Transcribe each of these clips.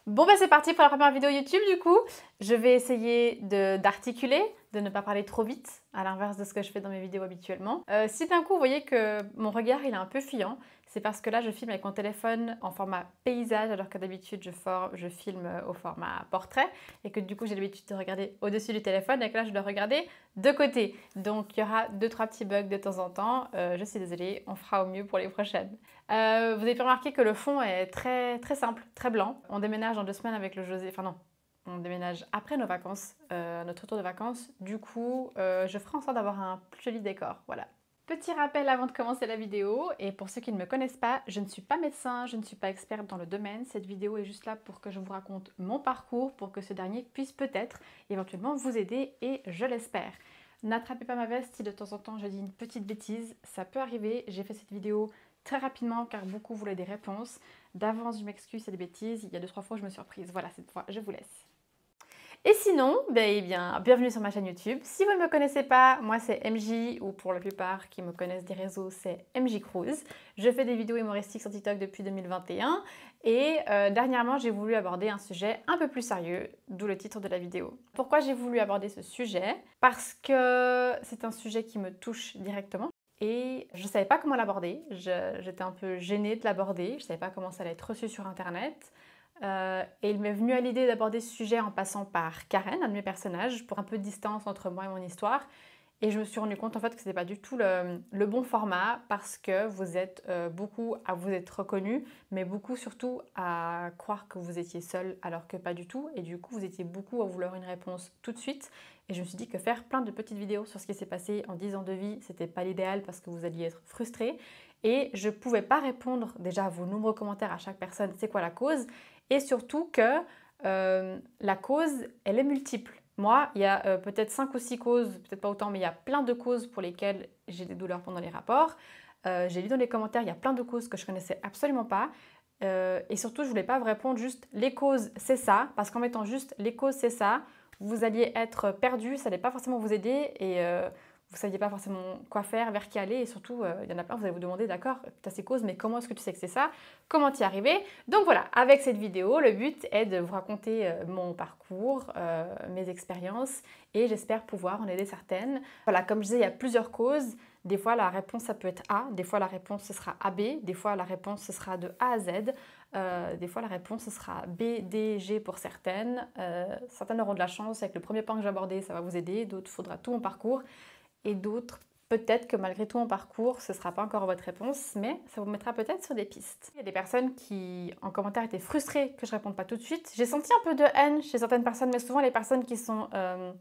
Bon bah c'est parti pour la première vidéo YouTube du coup. Je vais essayer d'articuler, de ne pas parler trop vite, à l'inverse de ce que je fais dans mes vidéos habituellement. Si d'un coup vous voyez que mon regard il est un peu fuyant, c'est parce que là je filme avec mon téléphone en format paysage alors que d'habitude je filme au format portrait et que du coup j'ai l'habitude de regarder au-dessus du téléphone et que là je dois regarder de côté. Donc il y aura 2-3 petits bugs de temps en temps, je suis désolée, on fera au mieux pour les prochaines. Vous avez pu remarquer que le fond est très simple, très blanc. On déménage dans 2 semaines avec le José, enfin non, on déménage après nos vacances, notre retour de vacances. Du coup, je ferai en sorte d'avoir un plus joli décor, voilà. Petit rappel avant de commencer la vidéo, et pour ceux qui ne me connaissent pas, je ne suis pas médecin, je ne suis pas experte dans le domaine. Cette vidéo est juste là pour que je vous raconte mon parcours, pour que ce dernier puisse peut-être, éventuellement, vous aider, et je l'espère. N'attrapez pas ma veste si de temps en temps je dis une petite bêtise, ça peut arriver. J'ai fait cette vidéo très rapidement car beaucoup voulaient des réponses. D'avance, je m'excuse, c'est des bêtises. Il y a 2-3 fois, je me suis surprise. Voilà, cette fois, je vous laisse. Et sinon, eh bien, bienvenue sur ma chaîne YouTube. Si vous ne me connaissez pas, moi c'est MJ, ou pour la plupart qui me connaissent des réseaux, c'est MJ Cruz. Je fais des vidéos humoristiques sur TikTok depuis 2021 et dernièrement j'ai voulu aborder un sujet un peu plus sérieux, d'où le titre de la vidéo. Pourquoi j'ai voulu aborder ce sujet? Parce que c'est un sujet qui me touche directement. Et je ne savais pas comment l'aborder, j'étais un peu gênée de l'aborder, je ne savais pas comment ça allait être reçu sur internet. Et il m'est venu à l'idée d'aborder ce sujet en passant par Karen, un de mes personnages, pour un peu de distance entre moi et mon histoire. Et je me suis rendu compte en fait que ce n'était pas du tout le bon format parce que vous êtes beaucoup à vous être reconnu, mais beaucoup surtout à croire que vous étiez seul alors que pas du tout. Et du coup, vous étiez beaucoup à vouloir une réponse tout de suite. Et je me suis dit que faire plein de petites vidéos sur ce qui s'est passé en 10 ans de vie, c'était pas l'idéal parce que vous alliez être frustré. Et je pouvais pas répondre déjà à vos nombreux commentaires à chaque personne, c'est quoi la cause? Et surtout que la cause, elle est multiple. Moi, il y a peut-être 5 ou 6 causes, peut-être pas autant, mais il y a plein de causes pour lesquelles j'ai des douleurs pendant les rapports. J'ai lu dans les commentaires, il y a plein de causes que je connaissais absolument pas. Et surtout, je voulais pas vous répondre juste les causes, c'est ça, parce qu'en mettant juste les causes, c'est ça, vous alliez être perdu, ça n'allait pas forcément vous aider et vous ne saviez pas forcément quoi faire, vers qui aller, et surtout, il y en a plein, vous allez vous demander, d'accord, tu as ces causes, mais comment est-ce que tu sais que c'est ça? Comment t'y arriver? Donc voilà, avec cette vidéo, le but est de vous raconter mon parcours, mes expériences, et j'espère pouvoir en aider certaines. Voilà, comme je disais, il y a plusieurs causes. Des fois, la réponse, ça peut être A, des fois, la réponse, ce sera AB, des fois, la réponse, ce sera de A à Z, des fois, la réponse, ce sera B, D, G pour certaines. Certaines auront de la chance, avec le premier point que j'ai abordé, ça va vous aider, d'autres, il faudra tout mon parcours. Et d'autres, peut-être que malgré tout en parcours, ce ne sera pas encore votre réponse, mais ça vous mettra peut-être sur des pistes. Il y a des personnes qui, en commentaire, étaient frustrées que je ne réponde pas tout de suite. J'ai senti un peu de haine chez certaines personnes, mais souvent les personnes qui sont, on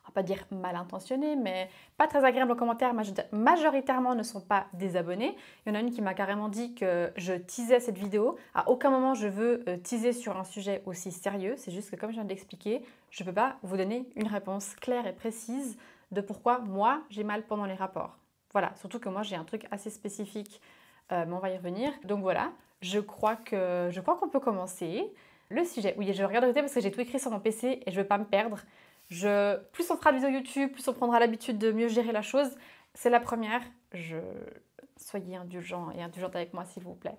va pas dire mal intentionnées, mais pas très agréables en commentaire, majoritairement ne sont pas des abonnés. Il y en a une qui m'a carrément dit que je teasais cette vidéo. À aucun moment je veux teaser sur un sujet aussi sérieux, c'est juste que comme je viens de l'expliquer, je ne peux pas vous donner une réponse claire et précise de pourquoi moi j'ai mal pendant les rapports. Voilà, surtout que moi j'ai un truc assez spécifique, mais on va y revenir. Donc voilà, je crois qu'on peut commencer. Le sujet, oui, je regarde parce que j'ai tout écrit sur mon PC et je veux pas me perdre. Plus on fera de vidéos YouTube, plus on prendra l'habitude de mieux gérer la chose. C'est la première, soyez indulgents et indulgentes avec moi s'il vous plaît.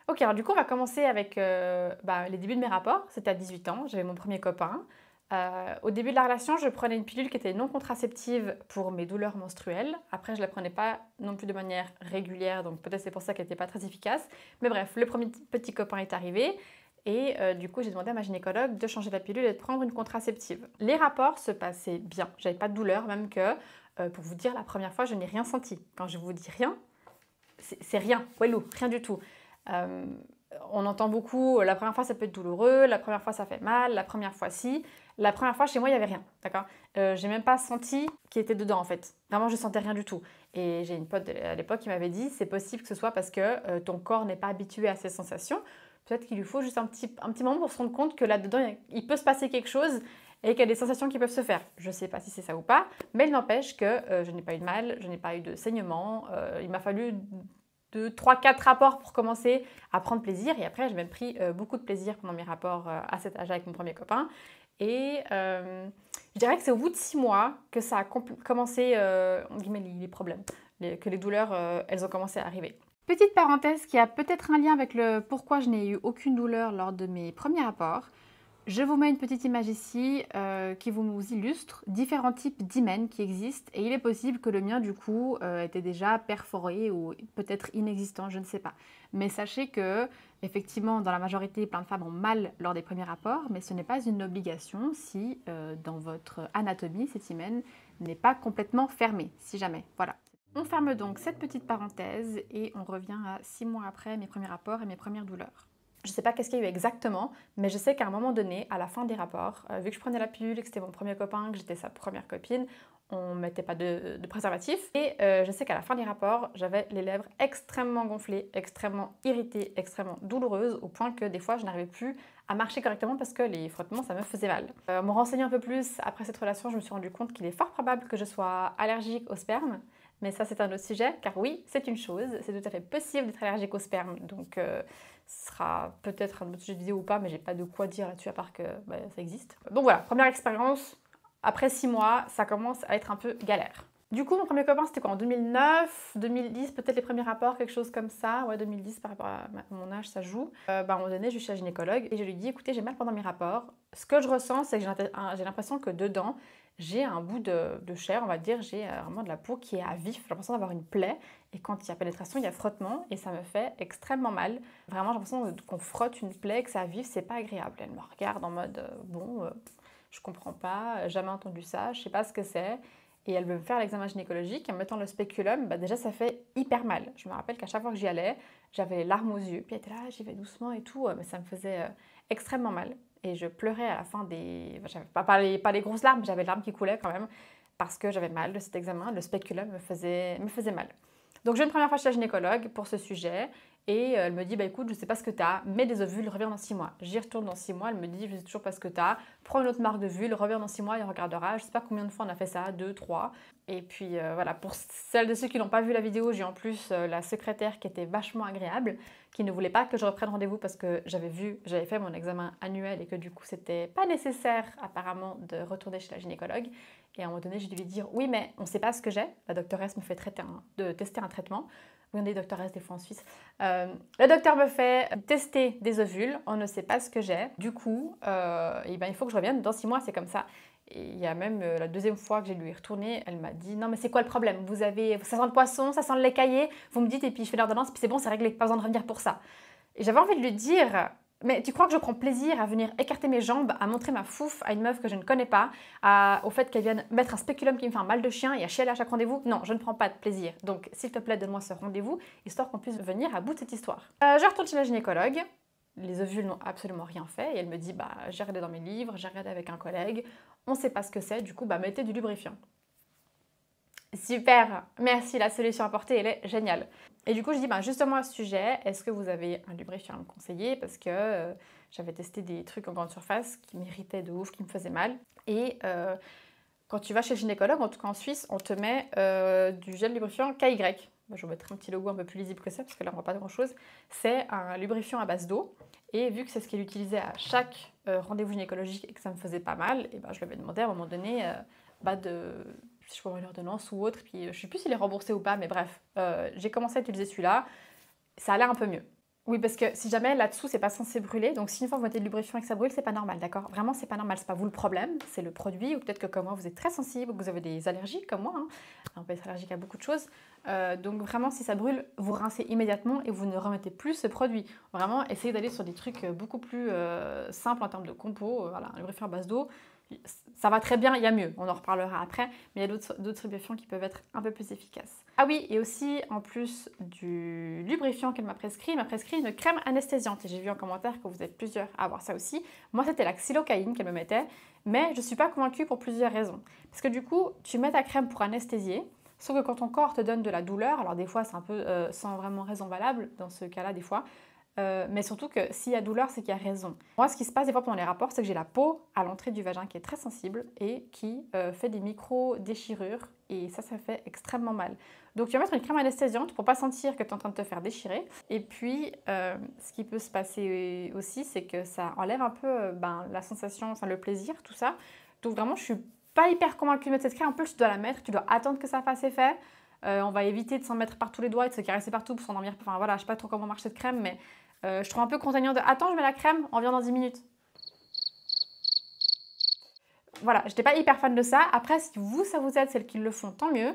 Ok, alors du coup on va commencer avec les débuts de mes rapports. C'était à 18 ans, j'avais mon premier copain. Au début de la relation, je prenais une pilule qui était non contraceptive pour mes douleurs menstruelles. Après, je ne la prenais pas non plus de manière régulière, donc peut-être c'est pour ça qu'elle n'était pas très efficace. Mais bref, le premier petit copain est arrivé et du coup, j'ai demandé à ma gynécologue de changer la pilule et de prendre une contraceptive. Les rapports se passaient bien, j'avais pas de douleur, même que, pour vous dire, la première fois, je n'ai rien senti. Quand je vous dis rien, c'est rien, walou, rien du tout. On entend beaucoup, la première fois ça peut être douloureux, la première fois ça fait mal, la première fois si. La première fois chez moi il n'y avait rien, d'accord. J'ai même pas senti qu'il était dedans en fait. Vraiment je sentais rien du tout. Et j'ai une pote à l'époque qui m'avait dit c'est possible que ce soit parce que ton corps n'est pas habitué à ces sensations. Peut-être qu'il lui faut juste un petit moment pour se rendre compte que là-dedans il peut se passer quelque chose et qu'il y a des sensations qui peuvent se faire. Je ne sais pas si c'est ça ou pas, mais il n'empêche que je n'ai pas eu de mal, je n'ai pas eu de saignement. Il m'a fallu 3-4 rapports pour commencer à prendre plaisir. Et après, j'ai même pris beaucoup de plaisir pendant mes rapports à cet âge avec mon premier copain. Et je dirais que c'est au bout de 6 mois que ça a commencé, les problèmes, que les douleurs, elles ont commencé à arriver. Petite parenthèse qui a peut-être un lien avec le pourquoi je n'ai eu aucune douleur lors de mes premiers rapports. Je vous mets une petite image ici qui vous illustre différents types d'hymens qui existent et il est possible que le mien du coup était déjà perforé ou peut-être inexistant, je ne sais pas. Mais sachez que effectivement dans la majorité plein de femmes ont mal lors des premiers rapports, mais ce n'est pas une obligation si dans votre anatomie cet hymen n'est pas complètement fermé, si jamais. Voilà. On ferme donc cette petite parenthèse et on revient à 6 mois après mes premiers rapports et mes premières douleurs. Je ne sais pas qu'est-ce qu'il y a eu exactement, mais je sais qu'à un moment donné, à la fin des rapports, vu que je prenais la pilule et que c'était mon premier copain, que j'étais sa première copine, on ne mettait pas de préservatif. Et je sais qu'à la fin des rapports, j'avais les lèvres extrêmement gonflées, extrêmement irritées, extrêmement douloureuses, au point que des fois, je n'arrivais plus à marcher correctement parce que les frottements, ça me faisait mal. En me renseignant un peu plus après cette relation, je me suis rendu compte qu'il est fort probable que je sois allergique au sperme. Mais ça, c'est un autre sujet, car oui, c'est une chose, c'est tout à fait possible d'être allergique au sperme, donc ce sera peut-être un autre sujet de vidéo ou pas, mais j'ai pas de quoi dire là-dessus à part que ça existe. Donc voilà, première expérience, après 6 mois, ça commence à être un peu galère. Du coup, mon premier copain, c'était quoi, en 2009, 2010, peut-être les premiers rapports, quelque chose comme ça. Ouais, 2010, par rapport à mon âge, ça joue. À un moment donné, je suis chez la gynécologue et je lui dis, écoutez, j'ai mal pendant mes rapports. Ce que je ressens, c'est que j'ai l'impression que dedans, j'ai un bout de chair, on va dire, j'ai vraiment de la peau qui est à vif. J'ai l'impression d'avoir une plaie. Et quand il y a pénétration, il y a frottement et ça me fait extrêmement mal. Vraiment, j'ai l'impression qu'on frotte une plaie, que ça a vif, c'est pas agréable. Elle me regarde en mode, je comprends pas, jamais entendu ça, je sais pas ce que c'est. Et elle veut me faire l'examen gynécologique. En mettant le spéculum, déjà ça fait hyper mal. Je me rappelle qu'à chaque fois que j'y allais, j'avais les larmes aux yeux. Puis elle était là, j'y vais doucement et tout, mais ça me faisait extrêmement mal. Et je pleurais à la fin des... J'avais pas les grosses larmes, j'avais les larmes qui coulaient quand même, parce que j'avais mal de cet examen. Le spéculum me faisait mal. Donc je vais une première fois chez la gynécologue pour ce sujet. Et elle me dit, écoute, je sais pas ce que tu as, mets des ovules, reviens dans 6 mois. J'y retourne dans 6 mois, elle me dit, je sais toujours pas ce que tu as, prends une autre marque d'ovules, reviens dans 6 mois et on regardera. Je sais pas combien de fois on a fait ça, 2, 3. Et puis voilà, pour celles de ceux qui n'ont pas vu la vidéo, j'ai en plus la secrétaire qui était vachement agréable, qui ne voulait pas que je reprenne rendez-vous parce que j'avais fait mon examen annuel et que du coup c'était pas nécessaire apparemment de retourner chez la gynécologue. Et à un moment donné, j'ai dû lui dire, oui mais on sait pas ce que j'ai. La doctoresse me fait tester un traitement. Oui, on est doctoresse des fois en Suisse. Le docteur me fait tester des ovules, on ne sait pas ce que j'ai. Du coup, il faut que je revienne dans 6 mois, c'est comme ça. Et il y a même la deuxième fois que j'ai lui retourné, elle m'a dit non mais c'est quoi le problème? Ça sent le poisson, ça sent le lait caillé, vous me dites et puis je fais l'ordonnance, puis c'est bon, c'est réglé, pas besoin de revenir pour ça. Et j'avais envie de lui dire mais tu crois que je prends plaisir à venir écarter mes jambes, à montrer ma fouf à une meuf que je ne connais pas, au fait qu'elle vienne mettre un spéculum qui me fait un mal de chien et à chialer à chaque rendez-vous? Non, je ne prends pas de plaisir. Donc, s'il te plaît, donne-moi ce rendez-vous, histoire qu'on puisse venir à bout de cette histoire. Je retourne chez la gynécologue. Les ovules n'ont absolument rien fait. Et elle me dit, j'ai regardé dans mes livres, j'ai regardé avec un collègue, on ne sait pas ce que c'est, du coup, mettez du lubrifiant. Super, merci, la solution apportée, elle est géniale. Et du coup, je dis, justement à ce sujet, est-ce que vous avez un lubrifiant à me conseiller? Parce que j'avais testé des trucs en grande surface qui m'irritaient de ouf, qui me faisaient mal. Et quand tu vas chez le gynécologue, en tout cas en Suisse, on te met du gel lubrifiant KY. Je vous mettrai un petit logo un peu plus lisible que ça, parce que là, on ne voit pas grand-chose. C'est un lubrifiant à base d'eau. Et vu que c'est ce qu'il utilisait à chaque rendez-vous gynécologique et que ça me faisait pas mal, et je lui avais demandé à un moment donné si je peux avoir une ordonnance ou autre, puis je ne sais plus s'il est remboursé ou pas, mais bref, j'ai commencé à utiliser celui-là, ça a l'air un peu mieux. Oui, parce que si jamais là-dessous, c'est pas censé brûler, donc si une fois vous mettez du lubrifiant et que ça brûle, c'est pas normal, d'accord? Vraiment, c'est pas normal, c'est pas vous le problème, c'est le produit, ou peut-être que comme moi, vous êtes très sensible, ou que vous avez des allergies comme moi, hein. On peut être allergique à beaucoup de choses. Donc vraiment, si ça brûle, vous rincez immédiatement et vous ne remettez plus ce produit. Vraiment, essayez d'aller sur des trucs beaucoup plus simples en termes de compo, voilà, un lubrifiant à base d'eau. Ça va très bien, il y a mieux, on en reparlera après, mais il y a d'autres lubrifiants qui peuvent être un peu plus efficaces. Ah oui, et aussi, en plus du lubrifiant qu'elle m'a prescrit une crème anesthésiante. Et j'ai vu en commentaire que vous êtes plusieurs à avoir ça aussi. Moi, c'était la xylocaïne qu'elle me mettait, mais je ne suis pas convaincue pour plusieurs raisons. Parce que du coup, tu mets ta crème pour anesthésier, sauf que quand ton corps te donne de la douleur, alors des fois c'est un peu sans vraiment raison valable, dans ce cas-là des fois, mais surtout que s'il y a douleur, c'est qu'il y a raison. Moi, ce qui se passe des fois pendant les rapports, c'est que j'ai la peau à l'entrée du vagin qui est très sensible et qui fait des micro-déchirures et ça fait extrêmement mal. Donc tu vas mettre une crème anesthésiante pour pas sentir que tu es en train de te faire déchirer. Et puis, ce qui peut se passer aussi, c'est que ça enlève un peu la sensation, enfin le plaisir, tout ça. Donc vraiment, je suis pas hyper convaincue de mettre cette crème. En plus, tu dois la mettre, tu dois attendre que ça fasse effet. On va éviter de s'en mettre partout les doigts et de se caresser partout pour s'endormir. Enfin voilà, je sais pas trop comment marche cette crème, mais je trouve un peu contraignant de attends, je mets la crème, on revient dans 10 minutes. Voilà, j'étais pas hyper fan de ça. Après, si vous, ça vous aide, celles qui le font, tant mieux.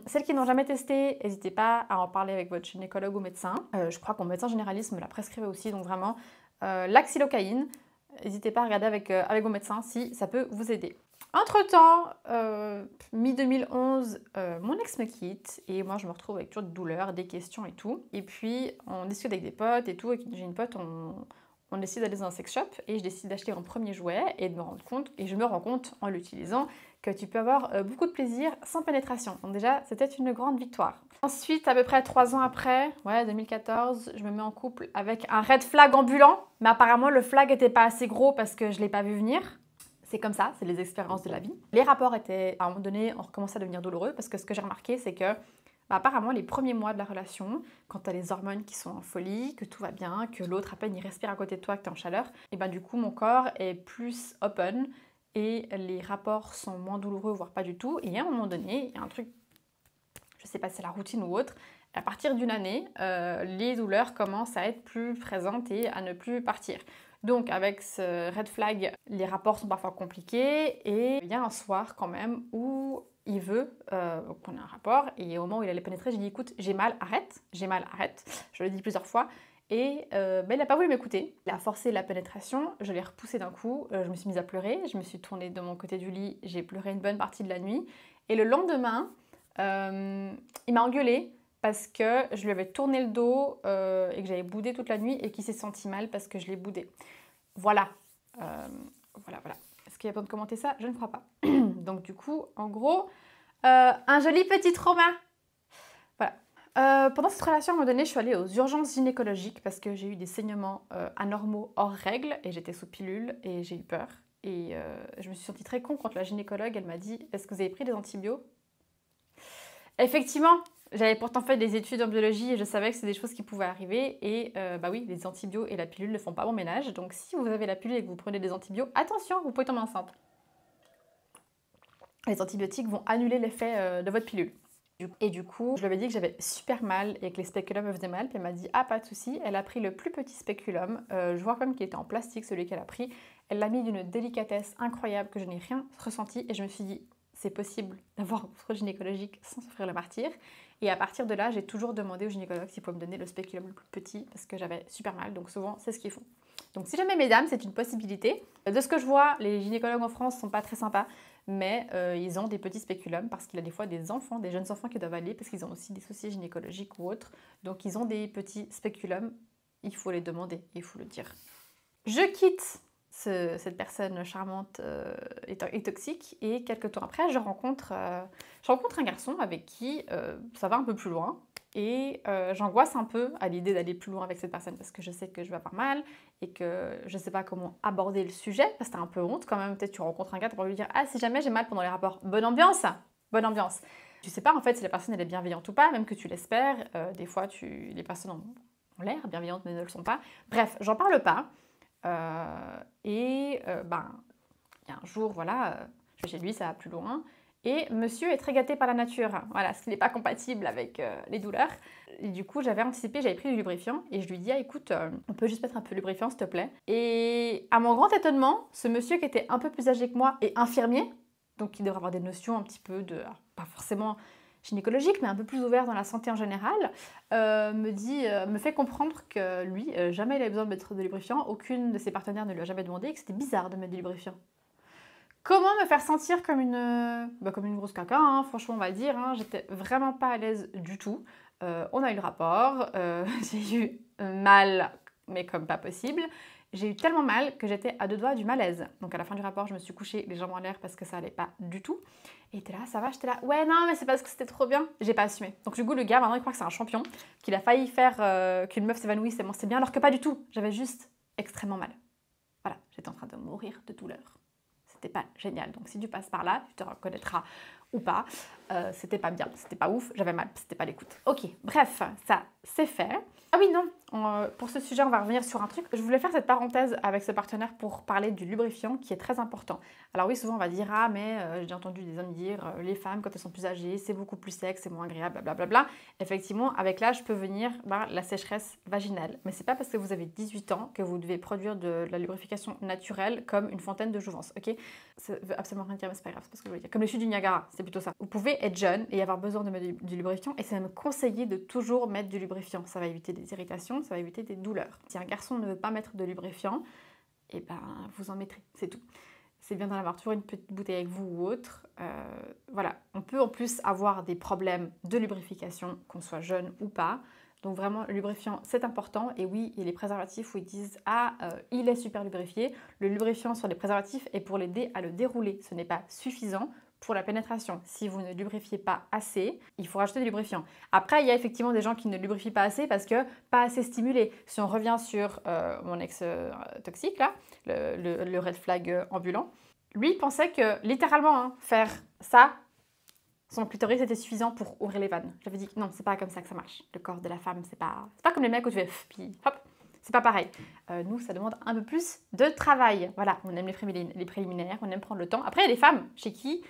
Celles qui n'ont jamais testé, n'hésitez pas à en parler avec votre gynécologue ou médecin. Je crois que mon médecin généraliste me l'a prescrit aussi, donc vraiment, la xylocaïne, n'hésitez pas à regarder avec vos médecins si ça peut vous aider. Entre-temps, mi-2011, mon ex me quitte et moi je me retrouve avec toujours des douleurs, des questions et tout. Et puis on discute avec des potes et tout, et j'ai une pote, on décide d'aller dans un sex shop et je décide d'acheter mon premier jouet et de me rendre compte, et je me rends compte en l'utilisant, que tu peux avoir beaucoup de plaisir sans pénétration. Donc déjà, c'était une grande victoire. Ensuite, à peu près 3 ans après, ouais, 2014, je me mets en couple avec un red flag ambulant, mais apparemment le flag n'était pas assez gros parce que je ne l'ai pas vu venir. C'est comme ça, c'est les expériences de la vie. Les rapports étaient, à un moment donné, on recommençait à devenir douloureux parce que ce que j'ai remarqué, c'est que apparemment, les premiers mois de la relation, quand tu as les hormones qui sont en folie, que tout va bien, que l'autre à peine il respire à côté de toi, que tu es en chaleur, et ben du coup, mon corps est plus open et les rapports sont moins douloureux, voire pas du tout. Et à un moment donné, il y a un truc, je sais pas si c'est la routine ou autre, à partir d'une année, les douleurs commencent à être plus présentes et à ne plus partir. Donc avec ce red flag, les rapports sont parfois compliqués et il y a un soir quand même où il veut qu'on ait un rapport et au moment où il allait pénétrer, j'ai dit écoute, j'ai mal, arrête, je le dis plusieurs fois et il n'a pas voulu m'écouter. Il a forcé la pénétration, je l'ai repoussé d'un coup, je me suis mise à pleurer, je me suis tournée de mon côté du lit, j'ai pleuré une bonne partie de la nuit et le lendemain, il m'a engueulée parce que je lui avais tourné le dos et que j'avais boudé toute la nuit et qu'il s'est senti mal parce que je l'ai boudé. Voilà. Voilà. Est-ce qu'il y a besoin de commenter ça? Je ne crois pas. Donc du coup, en gros, un joli petit trauma. Voilà. Pendant cette relation, à un moment donné, je suis allée aux urgences gynécologiques parce que j'ai eu des saignements anormaux hors règle et j'étais sous pilule et j'ai eu peur. Et je me suis sentie très con quand la gynécologue, elle m'a dit « Est-ce que vous avez pris des antibiotiques ?» Effectivement, j'avais pourtant fait des études en biologie et je savais que c'est des choses qui pouvaient arriver. Et bah oui, les antibiotiques et la pilule ne font pas bon ménage. Donc si vous avez la pilule et que vous prenez des antibiotiques, attention, vous pouvez tomber enceinte. Les antibiotiques vont annuler l'effet de votre pilule. Et du coup, je lui avais dit que j'avais super mal et que les spéculums me faisaient mal. Puis elle m'a dit, ah pas de souci. Elle a pris le plus petit spéculum. Je vois comme qu'il était en plastique, celui qu'elle a pris. Elle l'a mis d'une délicatesse incroyable que je n'ai rien ressenti. Et je me suis dit, c'est possible d'avoir un contrôle gynécologique sans souffrir le martyre. Et à partir de là, j'ai toujours demandé au gynécologue s'il pouvait me donner le spéculum le plus petit parce que j'avais super mal. Donc souvent, c'est ce qu'ils font. Donc si jamais, mesdames, c'est une possibilité. De ce que je vois, les gynécologues en France sont pas très sympas, mais ils ont des petits spéculums parce qu'il y a des fois des enfants, des jeunes enfants qui doivent aller parce qu'ils ont aussi des soucis gynécologiques ou autres. Donc ils ont des petits spéculums. Il faut les demander, il faut le dire. Je quitte cette personne charmante et toxique et quelques temps après, je rencontre un garçon avec qui ça va un peu plus loin. Et j'angoisse un peu à l'idée d'aller plus loin avec cette personne parce que je sais que je vais avoir mal et que je ne sais pas comment aborder le sujet parce que t'as un peu honte quand même. Peut-être tu rencontres un gars pour lui dire « Ah, si jamais j'ai mal pendant les rapports, bonne ambiance !» Bonne ambiance. Tu sais pas en fait si la personne elle est bienveillante ou pas, même que tu l'espères. Des fois, les personnes ont l'air bienveillantes mais ne le sont pas. Bref, j'en parle pas. Il y a un jour, voilà, je vais chez lui, ça va plus loin. Et monsieur est très gâté par la nature, voilà, ce qui n'est pas compatible avec les douleurs. Et du coup, j'avais anticipé, j'avais pris du lubrifiant et je lui dis, ah, écoute, on peut juste mettre un peu de lubrifiant, s'il te plaît. Et à mon grand étonnement, ce monsieur qui était un peu plus âgé que moi et infirmier, donc qui devrait avoir des notions un petit peu de, alors, pas forcément gynécologique, mais un peu plus ouvert dans la santé en général, me fait comprendre que lui, jamais il avait besoin de mettre de lubrifiant, aucune de ses partenaires ne lui a jamais demandé et que c'était bizarre de mettre du lubrifiant. Comment me faire sentir comme une grosse caca, hein, franchement on va dire, hein, j'étais vraiment pas à l'aise du tout. On a eu le rapport, j'ai eu mal, mais comme pas possible. J'ai eu tellement mal que j'étais à 2 doigts du malaise. Donc à la fin du rapport, je me suis couchée les jambes en l'air parce que ça allait pas du tout. Et t'es là, ça va, j'étais là, ouais non mais c'est parce que c'était trop bien. J'ai pas assumé. Donc du coup le gars maintenant il croit que c'est un champion, qu'il a failli faire qu'une meuf s'évanouisse tellement c'est bien, alors que pas du tout. J'avais juste extrêmement mal. Voilà, j'étais en train de mourir de douleur. C'était pas génial. Donc si tu passes par là, tu te reconnaîtras ou pas. C'était pas bien, c'était pas ouf, j'avais mal, c'était pas l'écoute. Ok, bref, ça c'est fait. Ah oui, non, Pour ce sujet, on va revenir sur un truc. Je voulais faire cette parenthèse avec ce partenaire pour parler du lubrifiant qui est très important. Alors oui, souvent on va dire « Ah mais j'ai entendu des hommes dire les femmes quand elles sont plus âgées, c'est beaucoup plus sec, c'est moins agréable, blablabla. » Effectivement, avec l'âge peut venir la sécheresse vaginale. Mais c'est pas parce que vous avez 18 ans que vous devez produire de la lubrification naturelle comme une fontaine de jouvence, ok? Ça veut absolument rien dire, mais c'est pas grave, c'est pas ce que je voulais dire. Comme les chutes du Niagara, c'est plutôt ça. Vous pouvez être jeune et avoir besoin de mettre du lubrifiant et c'est même conseillé de toujours mettre du lubrifiant. Ça va éviter des irritations, ça va éviter des douleurs. Si un garçon ne veut pas mettre de lubrifiant, eh ben vous en mettrez, c'est tout. C'est bien d'en avoir toujours une petite bouteille avec vous ou autre. Voilà, on peut en plus avoir des problèmes de lubrification, qu'on soit jeune ou pas. Donc vraiment, le lubrifiant, c'est important. Et oui, il y a les préservatifs où ils disent « Ah, il est super lubrifié ». Le lubrifiant sur les préservatifs est pour l'aider à le dérouler. Ce n'est pas suffisant pour la pénétration. Si vous ne lubrifiez pas assez, il faut rajouter du lubrifiant. Après, il y a effectivement des gens qui ne lubrifient pas assez parce que pas assez stimulé. Si on revient sur mon ex toxique, là, le red flag ambulant, lui pensait que littéralement, faire ça, son clitoris était suffisant pour ouvrir les vannes. J'avais dit non, c'est pas comme ça que ça marche. Le corps de la femme, c'est pas comme les mecs où tu fais puis hop, c'est pas pareil. Nous, ça demande un peu plus de travail. Voilà, on aime les préliminaires, on aime prendre le temps. Après, il y a des femmes chez qui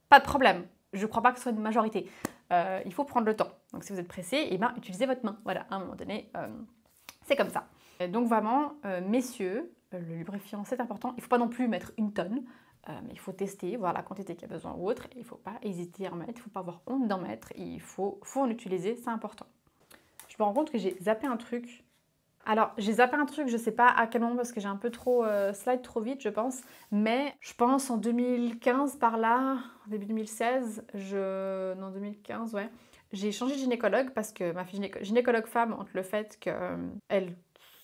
pas de problème. Je crois pas que ce soit une majorité. Il faut prendre le temps. Donc si vous êtes pressé, eh ben, utilisez votre main. Voilà, à un moment donné, c'est comme ça. Et donc vraiment, messieurs, le lubrifiant, c'est important. Il ne faut pas non plus mettre une tonne. Mais il faut tester, voir la quantité qu'il y a besoin ou autre. Il ne faut pas hésiter à en mettre, il ne faut pas avoir honte d'en mettre. Il faut en utiliser, c'est important. Je me rends compte que j'ai zappé un truc. Alors, j'ai zappé un truc, je ne sais pas à quel moment parce que j'ai un peu trop slide trop vite, je pense. Mais je pense en 2015 par là, début 2016, non 2015, ouais. J'ai changé de gynécologue parce que ma gynécologue femme, entre le fait qu'elle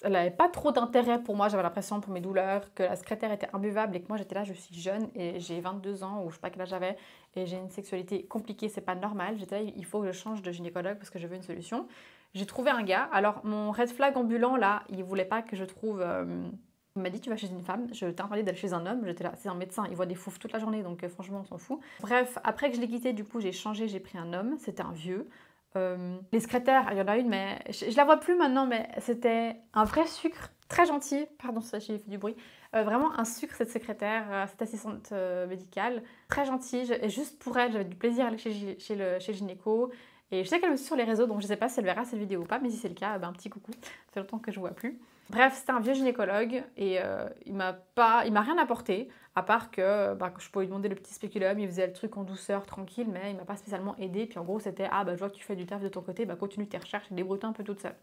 n'avait pas trop d'intérêt pour moi, j'avais l'impression pour mes douleurs, que la secrétaire était imbuvable et que moi j'étais là, je suis jeune et j'ai 22 ans ou je sais pas quel âge j'avais et j'ai une sexualité compliquée, c'est pas normal. J'étais là, il faut que je change de gynécologue parce que je veux une solution. J'ai trouvé un gars, alors mon red flag ambulant là, il voulait pas que je trouve... Il m'a dit tu vas chez une femme, je t'ai interdit d'aller chez un homme, j'étais là, c'est un médecin, il voit des foufs toute la journée donc franchement on s'en fout. Bref, après que je l'ai quitté, du coup j'ai changé, j'ai pris un homme, c'était un vieux. Les secrétaires, il y en a une, mais je la vois plus maintenant, mais c'était un vrai sucre, très gentil, pardon si j'ai fait du bruit, vraiment un sucre cette secrétaire, cette assistante médicale, très gentille, et juste pour elle, j'avais du plaisir à aller chez le gynéco, et je sais qu'elle me suit sur les réseaux, donc je sais pas si elle verra cette vidéo ou pas, mais si c'est le cas, un petit coucou, ça fait longtemps que je ne vois plus. Bref, c'était un vieux gynécologue, et il m'a rien apporté, à part que je pouvais lui demander le petit spéculum, il faisait le truc en douceur, tranquille, mais il m'a pas spécialement aidé. Puis en gros, c'était « Ah, je vois que tu fais du taf de ton côté, continue tes recherches et débrouille-toi un peu toute seule. »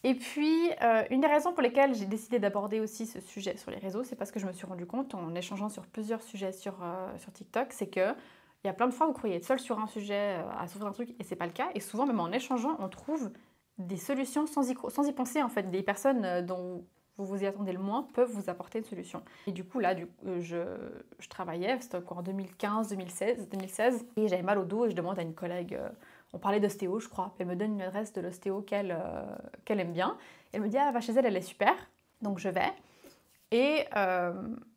Et puis, une des raisons pour lesquelles j'ai décidé d'aborder aussi ce sujet sur les réseaux, c'est parce que je me suis rendu compte, en échangeant sur plusieurs sujets sur TikTok, c'est que il y a plein de fois où vous croyez être seul sur un sujet, à souffrir d'un truc, et c'est pas le cas. Et souvent, même en échangeant, on trouve des solutions sans y penser, en fait. Des personnes dont vous vous y attendez le moins peuvent vous apporter une solution. Et du coup, là, je travaillais, c'était encore en 2015, 2016, et j'avais mal au dos et je demande à une collègue, on parlait d'ostéo, je crois, elle me donne une adresse de l'ostéo qu'elle aime bien. Elle me dit, ah, va chez elle, elle est super. Donc je vais. Et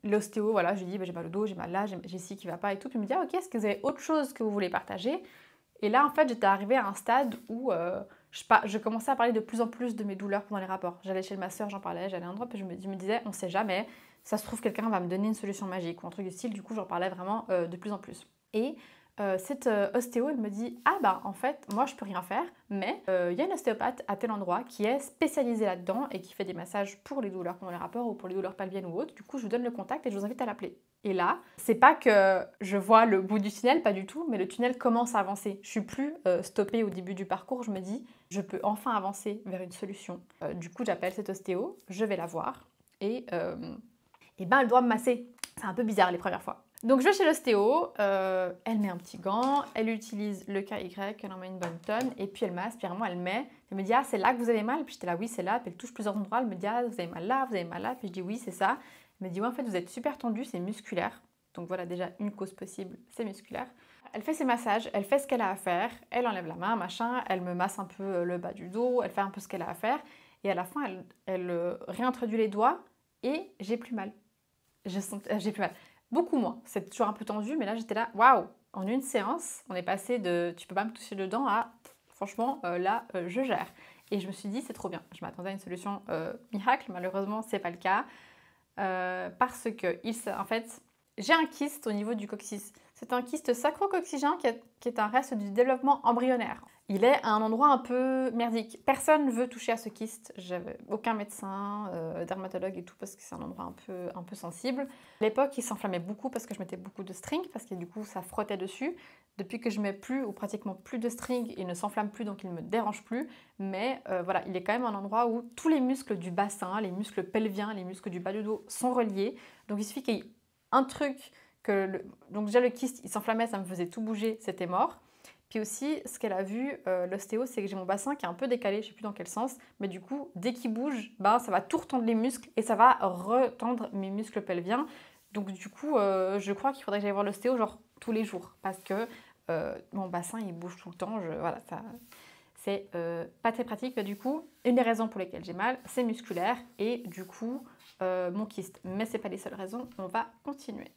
l'ostéo, voilà, je lui dis, j'ai mal au dos, j'ai mal là, j'ai ci qui va pas et tout. Puis elle me dit, ah, ok, est-ce que vous avez autre chose que vous voulez partager? Et là, en fait, j'étais arrivée à un stade où je commençais à parler de plus en plus de mes douleurs pendant les rapports. J'allais chez ma soeur, j'en parlais, j'allais à un endroit, puis je me disais, on sait jamais, ça se trouve, quelqu'un va me donner une solution magique ou un truc du style. Du coup, j'en parlais vraiment de plus en plus. Et cette ostéo, elle me dit, ah en fait, moi je peux rien faire, mais il y a une ostéopathe à tel endroit qui est spécialisée là-dedans et qui fait des massages pour les douleurs pendant les rapports ou pour les douleurs pelviennes ou autres. Du coup, je vous donne le contact et je vous invite à l'appeler. Et là, c'est pas que je vois le bout du tunnel, pas du tout, mais le tunnel commence à avancer. Je suis plus stoppée au début du parcours, je me dis, je peux enfin avancer vers une solution. Du coup, j'appelle cette ostéo, je vais la voir et elle doit me masser. C'est un peu bizarre les premières fois. Donc je vais chez l'ostéo, elle met un petit gant, elle utilise le KY, elle en met une bonne tonne, et puis elle masse, puis à un moment elle me dit, ah c'est là que vous avez mal, puis j'étais là, oui c'est là, puis elle touche plusieurs endroits, elle me dit, ah vous avez mal là, vous avez mal là, puis je dis oui c'est ça. Elle me dit, ouais en fait vous êtes super tendu, c'est musculaire, donc voilà déjà une cause possible, c'est musculaire. Elle fait ses massages, elle fait ce qu'elle a à faire, elle enlève la main, machin, elle me masse un peu le bas du dos, elle fait un peu ce qu'elle a à faire, et à la fin elle réintroduit les doigts, et j'ai plus mal. J'ai plus mal. Beaucoup moins. C'est toujours un peu tendu, mais là j'étais là, waouh! En une séance, on est passé de tu peux pas me toucher dedans à franchement, là, je gère. Et je me suis dit, c'est trop bien. Je m'attendais à une solution miracle, malheureusement, c'est pas le cas. Parce que, en fait, j'ai un kyste au niveau du coccyx. C'est un kyste sacro-coccygien qui est un reste du développement embryonnaire. Il est à un endroit un peu merdique. Personne ne veut toucher à ce kyste. J'avais aucun médecin, dermatologue et tout, parce que c'est un endroit un peu sensible. À l'époque, il s'enflammait beaucoup parce que je mettais beaucoup de string, parce que du coup, ça frottait dessus. Depuis que je mets plus ou pratiquement plus de string, il ne s'enflamme plus, donc il ne me dérange plus. Mais voilà, il est quand même un endroit où tous les muscles du bassin, les muscles pelviens, les muscles du bas du dos sont reliés. Donc il suffit qu'il y ait un truc donc déjà le kyste, il s'enflammait, ça me faisait tout bouger, c'était mort. Puis aussi, ce qu'elle a vu, l'ostéo, c'est que j'ai mon bassin qui est un peu décalé, je ne sais plus dans quel sens, mais du coup, dès qu'il bouge, ben, ça va tout retendre les muscles et ça va retendre mes muscles pelviens. Donc du coup, je crois qu'il faudrait que j'aille voir l'ostéo genre tous les jours parce que mon bassin, il bouge tout le temps. Voilà, ça, c'est pas très pratique. Mais du coup, une des raisons pour lesquelles j'ai mal, c'est musculaire et du coup, mon kyste. Mais ce n'est pas les seules raisons, on va continuer.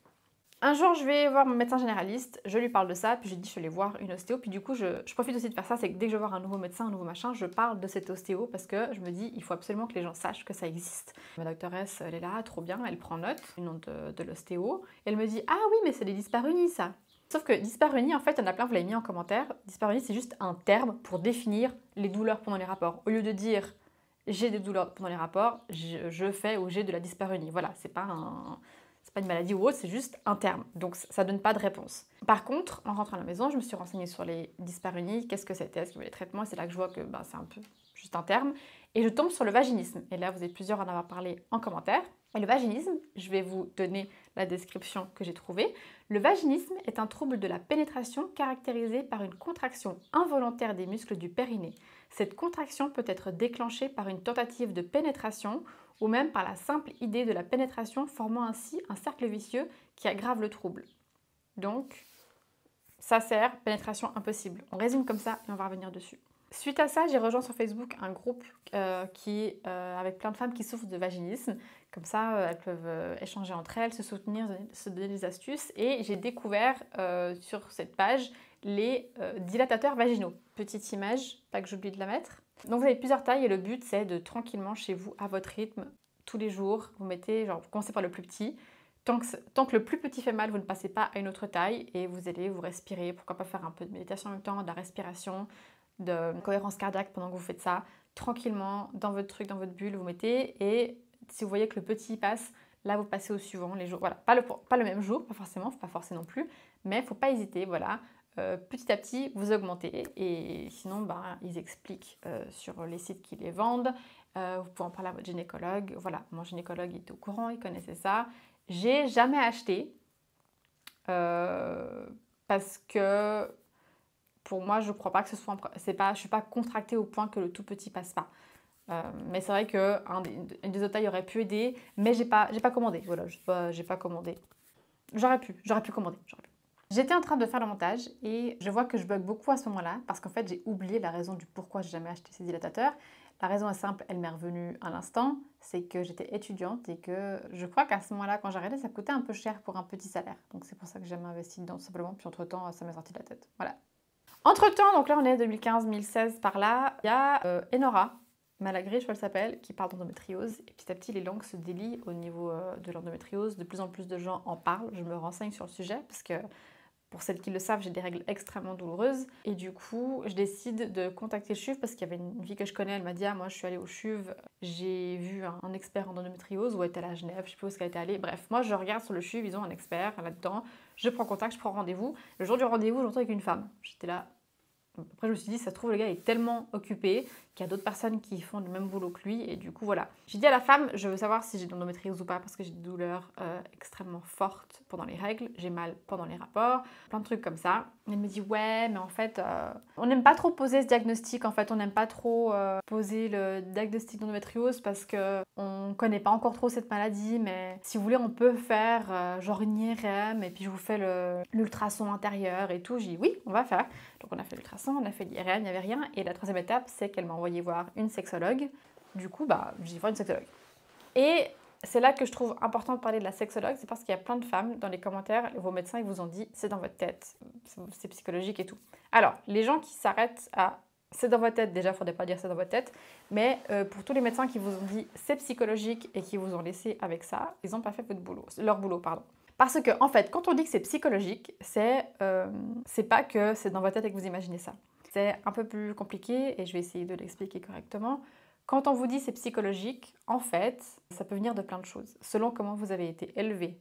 Un jour, je vais voir mon médecin généraliste, je lui parle de ça, puis j'ai dit je vais aller voir une ostéo. Puis du coup, je profite aussi de faire ça, c'est que dès que je vais voir un nouveau médecin, un nouveau machin, je parle de cette ostéo parce que je me dis il faut absolument que les gens sachent que ça existe. Ma doctoresse, elle est là, trop bien, elle prend note du nom de l'ostéo. Elle me dit ah oui, mais c'est des dyspareunies ça. Sauf que dyspareunie, en fait, il y en a plein, vous l'avez mis en commentaire. Dyspareunie, c'est juste un terme pour définir les douleurs pendant les rapports. Au lieu de dire j'ai des douleurs pendant les rapports, je fais ou j'ai de la dyspareunie. Voilà, c'est pas une maladie ou autre, c'est juste un terme. Donc ça donne pas de réponse. Par contre, en rentrant à la maison, je me suis renseignée sur les dyspareunies, qu'est-ce que c'était, est-ce qu'il y avait des traitements, et c'est là que je vois que c'est un peu juste un terme. Et je tombe sur le vaginisme. Et là, vous êtes plusieurs à en avoir parlé en commentaire. Et le vaginisme, je vais vous donner la description que j'ai trouvée. Le vaginisme est un trouble de la pénétration caractérisé par une contraction involontaire des muscles du périnée. Cette contraction peut être déclenchée par une tentative de pénétration ou même par la simple idée de la pénétration, formant ainsi un cercle vicieux qui aggrave le trouble. Donc, ça sert, pénétration impossible. On résume comme ça et on va revenir dessus. Suite à ça, j'ai rejoint sur Facebook un groupe avec plein de femmes qui souffrent de vaginisme. Comme ça, elles peuvent échanger entre elles, se soutenir, se donner des astuces. Et j'ai découvert sur cette page les dilatateurs vaginaux. Petite image, pas que j'oublie de la mettre. Donc vous avez plusieurs tailles et le but c'est de tranquillement chez vous, à votre rythme, tous les jours, vous mettez, genre vous commencez par le plus petit. Tant que le plus petit fait mal, vous ne passez pas à une autre taille et vous allez vous respirer. Pourquoi pas faire un peu de méditation en même temps, de la respiration, de cohérence cardiaque pendant que vous faites ça. Tranquillement, dans votre truc, dans votre bulle, vous mettez et si vous voyez que le petit passe, là vous passez au suivant, les jours. Voilà, pas le même jour, pas forcément, faut pas forcer non plus, mais il ne faut pas hésiter, voilà. Petit à petit, vous augmentez et sinon, ils expliquent sur les sites qui les vendent. Vous pouvez en parler à votre gynécologue. Voilà, mon gynécologue était au courant, il connaissait ça. J'ai jamais acheté parce que pour moi, je crois pas que ce soit... je suis pas contractée au point que le tout petit passe pas. Mais c'est vrai qu'une des autres tailles aurait pu aider, mais j'ai pas commandé. Voilà, j'ai pas commandé. J'aurais pu commander. J'étais en train de faire le montage et je vois que je bug beaucoup à ce moment-là parce qu'en fait j'ai oublié la raison du pourquoi j'ai jamais acheté ces dilatateurs. La raison est simple, elle m'est revenue à l'instant, c'est que j'étais étudiante et que je crois qu'à ce moment-là, quand j'ai arrêté, ça coûtait un peu cher pour un petit salaire. Donc c'est pour ça que j'ai jamais investi dedans tout simplement, puis entre-temps ça m'est sorti de la tête. Voilà. Entre-temps, donc là on est 2015-2016 par là, il y a Enora, Malagré, je crois qu'elle s'appelle, qui parle d'endométriose. Et petit à petit, les langues se délient au niveau de l'endométriose. De plus en plus de gens en parlent. Je me renseigne sur le sujet parce que, pour celles qui le savent, j'ai des règles extrêmement douloureuses. Et du coup, je décide de contacter le CHUV parce qu'il y avait une fille que je connais, elle m'a dit « Ah, moi, je suis allée au CHUV, j'ai vu un expert en endométriose, ou elle était à Genève, je sais plus où est-ce qu'elle était allée. » Bref, moi, je regarde sur le CHUV, ils ont un expert là-dedans. Je prends contact, je prends rendez-vous. Le jour du rendez-vous, j'entends avec une femme. J'étais là... Après, je me suis dit, ça se trouve, le gars est tellement occupé qu'il y a d'autres personnes qui font le même boulot que lui. Et du coup, voilà. J'ai dit à la femme, je veux savoir si j'ai de l'endométriose ou pas parce que j'ai des douleurs extrêmement fortes pendant les règles. J'ai mal pendant les rapports. Plein de trucs comme ça. Elle me dit, ouais, mais en fait, on n'aime pas trop poser ce diagnostic. En fait, on n'aime pas trop poser le diagnostic d'endométriose parce qu'on ne connaît pas encore trop cette maladie. Mais si vous voulez, on peut faire genre une IRM et puis je vous fais l'ultrason intérieur et tout. J'ai dit, oui, on va faire. Donc on a fait l'ultrason, on a fait l'IRM, il n'y avait rien. Et la troisième étape, c'est qu'elle m'a envoyé voir une sexologue. Du coup, j'ai voir une sexologue. Et c'est là que je trouve important de parler de la sexologue, c'est parce qu'il y a plein de femmes dans les commentaires, vos médecins ils vous ont dit c'est dans votre tête, c'est psychologique et tout. Alors, les gens qui s'arrêtent à c'est dans votre tête, déjà, il ne faudrait pas dire c'est dans votre tête, mais pour tous les médecins qui vous ont dit c'est psychologique et qui vous ont laissé avec ça, ils n'ont pas fait leur boulot, pardon. Parce que, en fait, quand on dit que c'est psychologique, c'est pas que c'est dans votre tête et que vous imaginez ça. C'est un peu plus compliqué et je vais essayer de l'expliquer correctement. Quand on vous dit c'est psychologique, en fait, ça peut venir de plein de choses, selon comment vous avez été élevé.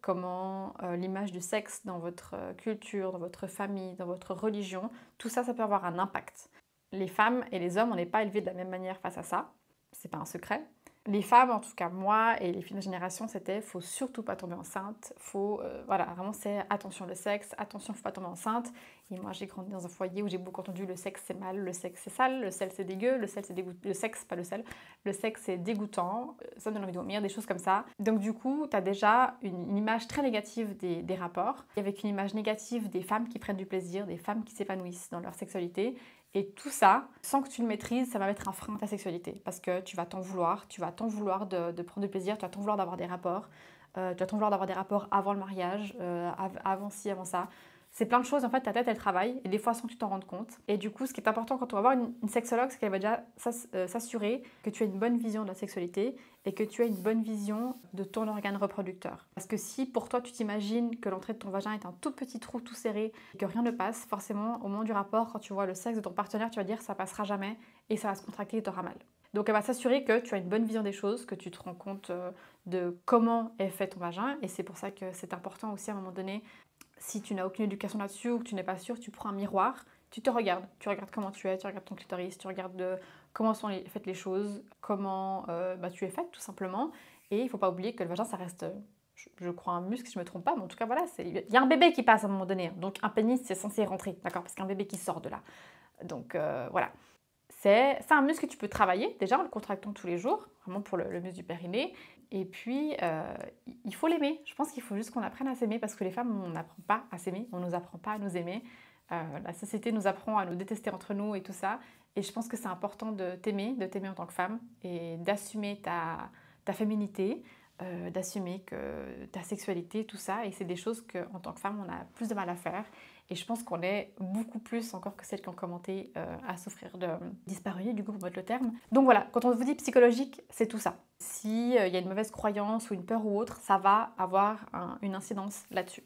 Comment l'image du sexe dans votre culture, dans votre famille, dans votre religion, tout ça, ça peut avoir un impact. Les femmes et les hommes, on n'est pas élevés de la même manière face à ça, c'est pas un secret. Les femmes, en tout cas moi et les filles de génération, c'était faut surtout pas tomber enceinte, faut voilà, vraiment c'est attention le sexe, attention faut pas tomber enceinte. Et moi j'ai grandi dans un foyer où j'ai beaucoup entendu le sexe c'est mal, le sexe c'est sale, le sel c'est dégueu, le sel c'est dégoûtant, le sexe pas le sel, le sexe c'est dégoûtant, ça donne envie de vomir, des choses comme ça. Donc du coup, tu as déjà une image très négative des rapports, avec une image négative des femmes qui prennent du plaisir, des femmes qui s'épanouissent dans leur sexualité. Et tout ça, sans que tu le maîtrises, ça va mettre un frein à ta sexualité. Parce que tu vas t'en vouloir, de prendre du plaisir, tu vas t'en vouloir d'avoir des rapports. Tu vas t'en vouloir d'avoir des rapports avant le mariage, avant ci, avant ça. C'est plein de choses, en fait, ta tête, elle travaille, et des fois sans que tu t'en rendes compte. Et du coup, ce qui est important quand on va voir une sexologue, c'est qu'elle va déjà s'assurer que tu as une bonne vision de la sexualité et que tu as une bonne vision de ton organe reproducteur. Parce que si pour toi, tu t'imagines que l'entrée de ton vagin est un tout petit trou tout serré et que rien ne passe, forcément, au moment du rapport, quand tu vois le sexe de ton partenaire, tu vas dire ça passera jamais et ça va se contracter et tu auras mal. Donc elle va s'assurer que tu as une bonne vision des choses, que tu te rends compte de comment est fait ton vagin. Et c'est pour ça que c'est important aussi à un moment donné, si tu n'as aucune éducation là-dessus ou que tu n'es pas sûr, tu prends un miroir, tu te regardes. Tu regardes comment tu es, tu regardes ton clitoris, tu regardes comment sont faites les choses, comment tu es faite tout simplement. Et il ne faut pas oublier que le vagin, ça reste, je crois, un muscle, si je ne me trompe pas. Mais en tout cas, voilà, il y a un bébé qui passe à un moment donné. Donc un pénis, c'est censé rentrer, d'accord? Parce qu'un bébé qui sort de là. Donc voilà. C'est un muscle que tu peux travailler, déjà en le contractant tous les jours, vraiment pour le muscle du périnée. Et puis, il faut l'aimer. Je pense qu'il faut juste qu'on apprenne à s'aimer parce que les femmes, on n'apprend pas à s'aimer, on ne nous apprend pas à nous aimer. La société nous apprend à nous détester entre nous et tout ça. Et je pense que c'est important de t'aimer en tant que femme et d'assumer ta féminité, d'assumer que ta sexualité, tout ça. Et c'est des choses qu'en tant que femme, on a plus de mal à faire. Et je pense qu'on est beaucoup plus encore que celles qui ont commenté à souffrir de dyspareunie, du coup, pour mettre le terme. Donc voilà, quand on vous dit psychologique, c'est tout ça. S'il y a une mauvaise croyance ou une peur ou autre, ça va avoir une incidence là-dessus.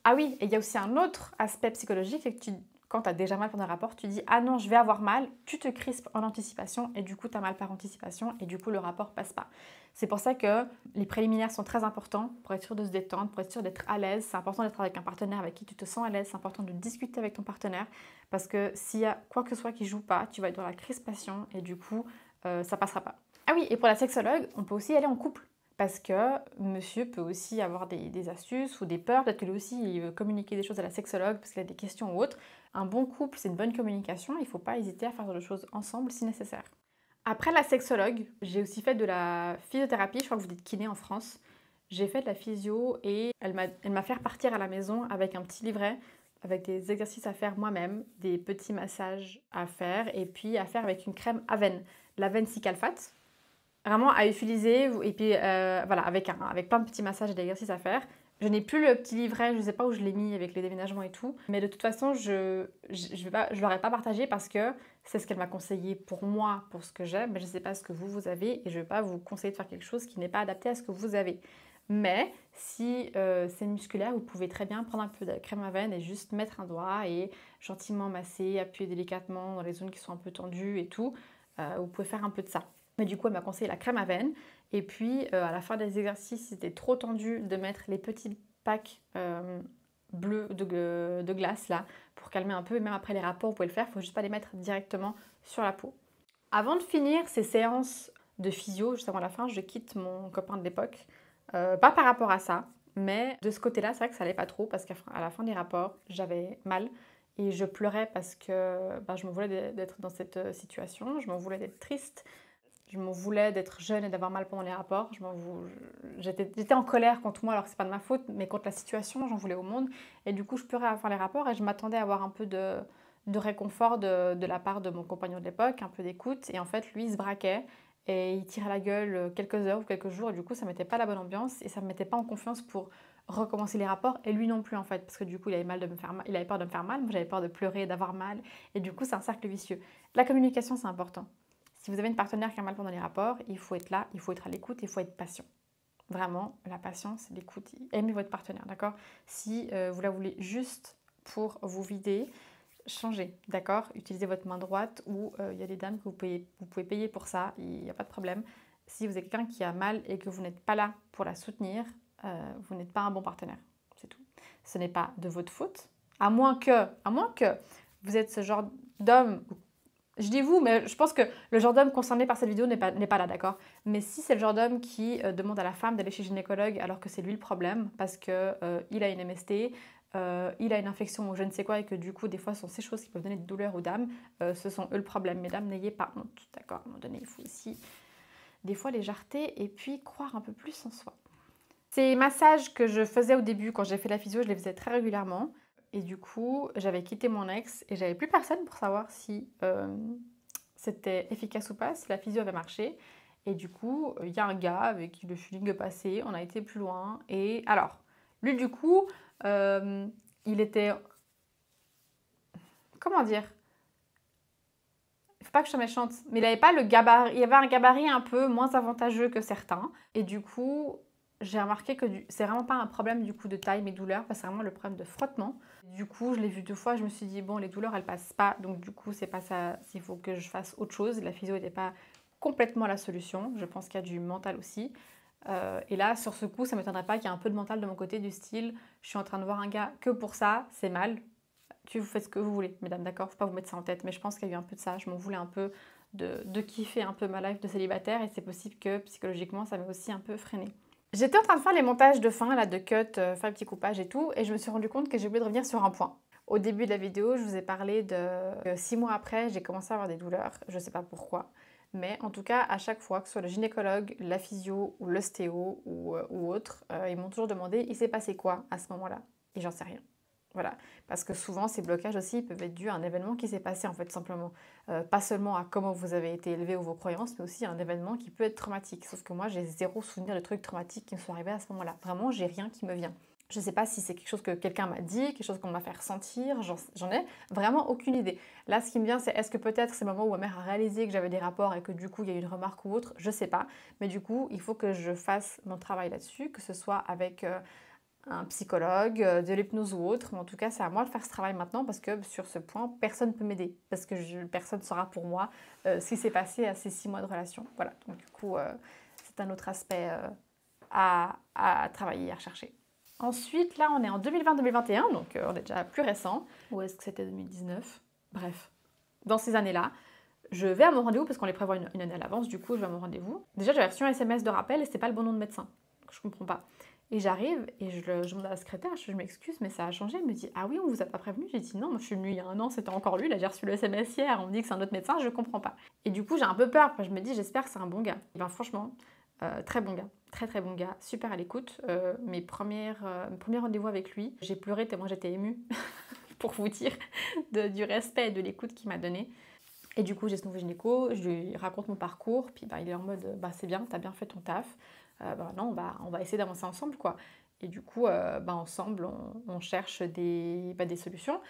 Ah oui, et il y a aussi un autre aspect psychologique, c'est que quand tu as déjà mal pendant un rapport, tu dis « Ah non, je vais avoir mal », tu te crispes en anticipation et du coup, tu as mal par anticipation et du coup, le rapport passe pas. C'est pour ça que les préliminaires sont très importants pour être sûr de se détendre, pour être sûr d'être à l'aise. C'est important d'être avec un partenaire avec qui tu te sens à l'aise. C'est important de discuter avec ton partenaire parce que s'il y a quoi que ce soit qui joue pas, tu vas être dans la crispation et du coup, ça passera pas. Ah oui, et pour la sexologue, on peut aussi aller en couple. Parce que monsieur peut aussi avoir des astuces ou des peurs. Peut-être que lui aussi, il veut communiquer des choses à la sexologue parce qu'il a des questions ou autres. Un bon couple, c'est une bonne communication. Il ne faut pas hésiter à faire des choses ensemble si nécessaire. Après la sexologue, j'ai aussi fait de la physiothérapie. Je crois que vous dites kiné en France. J'ai fait de la physio et elle m'a fait repartir à la maison avec un petit livret avec des exercices à faire moi-même, des petits massages à faire et puis à faire avec une crème Aven, l'Aven Cicalfate. Vraiment à utiliser et puis voilà, avec plein de petits massages et d'exercices à faire. Je n'ai plus le petit livret, je ne sais pas où je l'ai mis avec les déménagements et tout. Mais de toute façon, je ne l'aurais pas partagé parce que c'est ce qu'elle m'a conseillé pour moi, pour ce que j'aime. Mais je ne sais pas ce que vous avez et je ne vais pas vous conseiller de faire quelque chose qui n'est pas adapté à ce que vous avez. Mais si c'est musculaire, vous pouvez très bien prendre un peu de crème à veine et juste mettre un doigt et gentiment masser, appuyer délicatement dans les zones qui sont un peu tendues et tout. Vous pouvez faire un peu de ça. Mais du coup, elle m'a conseillé la crème à veine. Et puis, à la fin des exercices, si c'était trop tendu, de mettre les petits packs bleus de glace là, pour calmer un peu. Et même après les rapports, vous pouvez le faire. Il ne faut juste pas les mettre directement sur la peau. Avant de finir ces séances de physio, juste avant la fin, je quitte mon copain de l'époque. Pas par rapport à ça, mais de ce côté-là, c'est vrai que ça allait pas trop parce qu'à la fin des rapports, j'avais mal. Et je pleurais parce que je m'en voulais d'être dans cette situation. Je m'en voulais d'être triste. Je m'en voulais d'être jeune et d'avoir mal pendant les rapports. J'étais en colère contre moi alors que c'est pas de ma faute, mais contre la situation, j'en voulais au monde. Et du coup, je pleurais à faire les rapports et je m'attendais à avoir un peu de réconfort de la part de mon compagnon de l'époque, un peu d'écoute. Et en fait, lui, il se braquait et il tirait la gueule quelques heures ou quelques jours, et du coup ça mettait pas la bonne ambiance et ça me mettait pas en confiance pour recommencer les rapports, et lui non plus en fait, parce que du coup il avait mal de me faire mal, il avait peur de me faire mal, moi j'avais peur de pleurer, d'avoir mal, et du coup c'est un cercle vicieux. La communication c'est important. Si vous avez une partenaire qui a mal pendant les rapports, il faut être là, il faut être à l'écoute, il faut être patient. Vraiment, la patience, l'écoute, aimez votre partenaire, d'accord? Si vous la voulez juste pour vous vider, changez, d'accord? Utilisez votre main droite, ou il y a des dames que vous pouvez payer pour ça, il n'y a pas de problème. Si vous êtes quelqu'un qui a mal et que vous n'êtes pas là pour la soutenir, vous n'êtes pas un bon partenaire, c'est tout. Ce n'est pas de votre faute, à moins que vous êtes ce genre d'homme. Je dis vous, mais je pense que le genre d'homme concerné par cette vidéo n'est pas là, d'accord? Mais si c'est le genre d'homme qui demande à la femme d'aller chez le gynécologue alors que c'est lui le problème, parce qu'il a une MST, il a une infection ou je ne sais quoi, et que du coup, des fois, ce sont ces choses qui peuvent donner des douleurs aux dames, ce sont eux le problème. Mesdames, n'ayez pas honte, d'accord? À un moment donné, il faut aussi, des fois, légèreté et puis croire un peu plus en soi. Ces massages que je faisais au début, quand j'ai fait la physio, je les faisais très régulièrement. Et du coup, j'avais quitté mon ex et j'avais plus personne pour savoir si c'était efficace ou pas, si la physio avait marché. Et du coup, il y a un gars avec qui le feeling est passé, on a été plus loin. Et alors, lui du coup, il était... Comment dire? Il faut pas que je sois méchante, mais il avait pas le gabarit, il avait un gabarit un peu moins avantageux que certains. Et du coup, j'ai remarqué que c'est vraiment pas un problème du coup de taille, mes douleurs, parce que c'est vraiment le problème de frottement. Du coup, je l'ai vu 2 fois, je me suis dit, bon, les douleurs, elles passent pas, donc du coup, c'est pas ça, il faut que je fasse autre chose. La physio n'était pas complètement la solution, je pense qu'il y a du mental aussi. Et là, sur ce coup, ça ne m'étonnerait pas qu'il y ait un peu de mental de mon côté, du style, je suis en train de voir un gars que pour ça, c'est mal. Vous faites ce que vous voulez, mesdames, d'accord? Faut pas vous mettre ça en tête, mais je pense qu'il y a eu un peu de ça. Je m'en voulais un peu de kiffer un peu ma life de célibataire, et c'est possible que psychologiquement, ça m'a aussi un peu freinée. J'étais en train de faire les montages de fin, là, de cut, faire le petit coupage et tout, et je me suis rendu compte que j'ai oublié de revenir sur un point. Au début de la vidéo, je vous ai parlé de 6 mois après, j'ai commencé à avoir des douleurs, je sais pas pourquoi. Mais en tout cas, à chaque fois, que ce soit le gynécologue, la physio ou l'ostéo ou autre, ils m'ont toujours demandé, il s'est passé quoi à ce moment-là? Et j'en sais rien. Voilà, parce que souvent ces blocages aussi peuvent être dus à un événement qui s'est passé en fait simplement. Pas seulement à comment vous avez été élevé ou vos croyances, mais aussi à un événement qui peut être traumatique. Sauf que moi j'ai zéro souvenir de trucs traumatiques qui me sont arrivés à ce moment-là. Vraiment, j'ai rien qui me vient. Je ne sais pas si c'est quelque chose que quelqu'un m'a dit, quelque chose qu'on m'a fait ressentir, j'en ai vraiment aucune idée. Là, ce qui me vient, c'est est-ce que peut-être c'est le moment où ma mère a réalisé que j'avais des rapports et que du coup il y a eu une remarque ou autre, je sais pas. Mais du coup, il faut que je fasse mon travail là-dessus, que ce soit avec un psychologue, de l'hypnose ou autre, mais en tout cas c'est à moi de faire ce travail maintenant, parce que sur ce point personne ne peut m'aider, parce que personne ne saura pour moi ce qui s'est passé à ces 6 mois de relation. Voilà, donc du coup c'est un autre aspect à travailler, à rechercher. Ensuite là on est en 2020-2021, donc on est déjà plus récent, ou est-ce que c'était 2019? Bref, dans ces années-là, je vais à mon rendez-vous parce qu'on les prévoit une année à l'avance, du coup je vais à mon rendez-vous. Déjà j'avais reçu un SMS de rappel et c'était pas le bon nom de médecin, je comprends pas. Et j'arrive et je demande à la secrétaire, je m'excuse, mais ça a changé. Elle me dit, ah oui, on vous a pas prévenu? J'ai dit, non, moi je suis venue il y a un an, c'était encore lui, là j'ai reçu le SMS hier, on me dit que c'est un autre médecin, je comprends pas. Et du coup, j'ai un peu peur, je me dis, j'espère que c'est un bon gars. Et ben franchement, très bon gars, très bon gars, super à l'écoute. Mes premiers rendez-vous avec lui, j'ai pleuré tellement j'étais émue, pour vous dire, du respect et de l'écoute qu'il m'a donné. Et du coup, j'ai son nouveau gynéco, je lui raconte mon parcours, puis bah, il est en mode, bah c'est bien, t'as bien fait ton taf. Non, on va essayer d'avancer ensemble, quoi. Et du coup, ensemble, on cherche des solutions.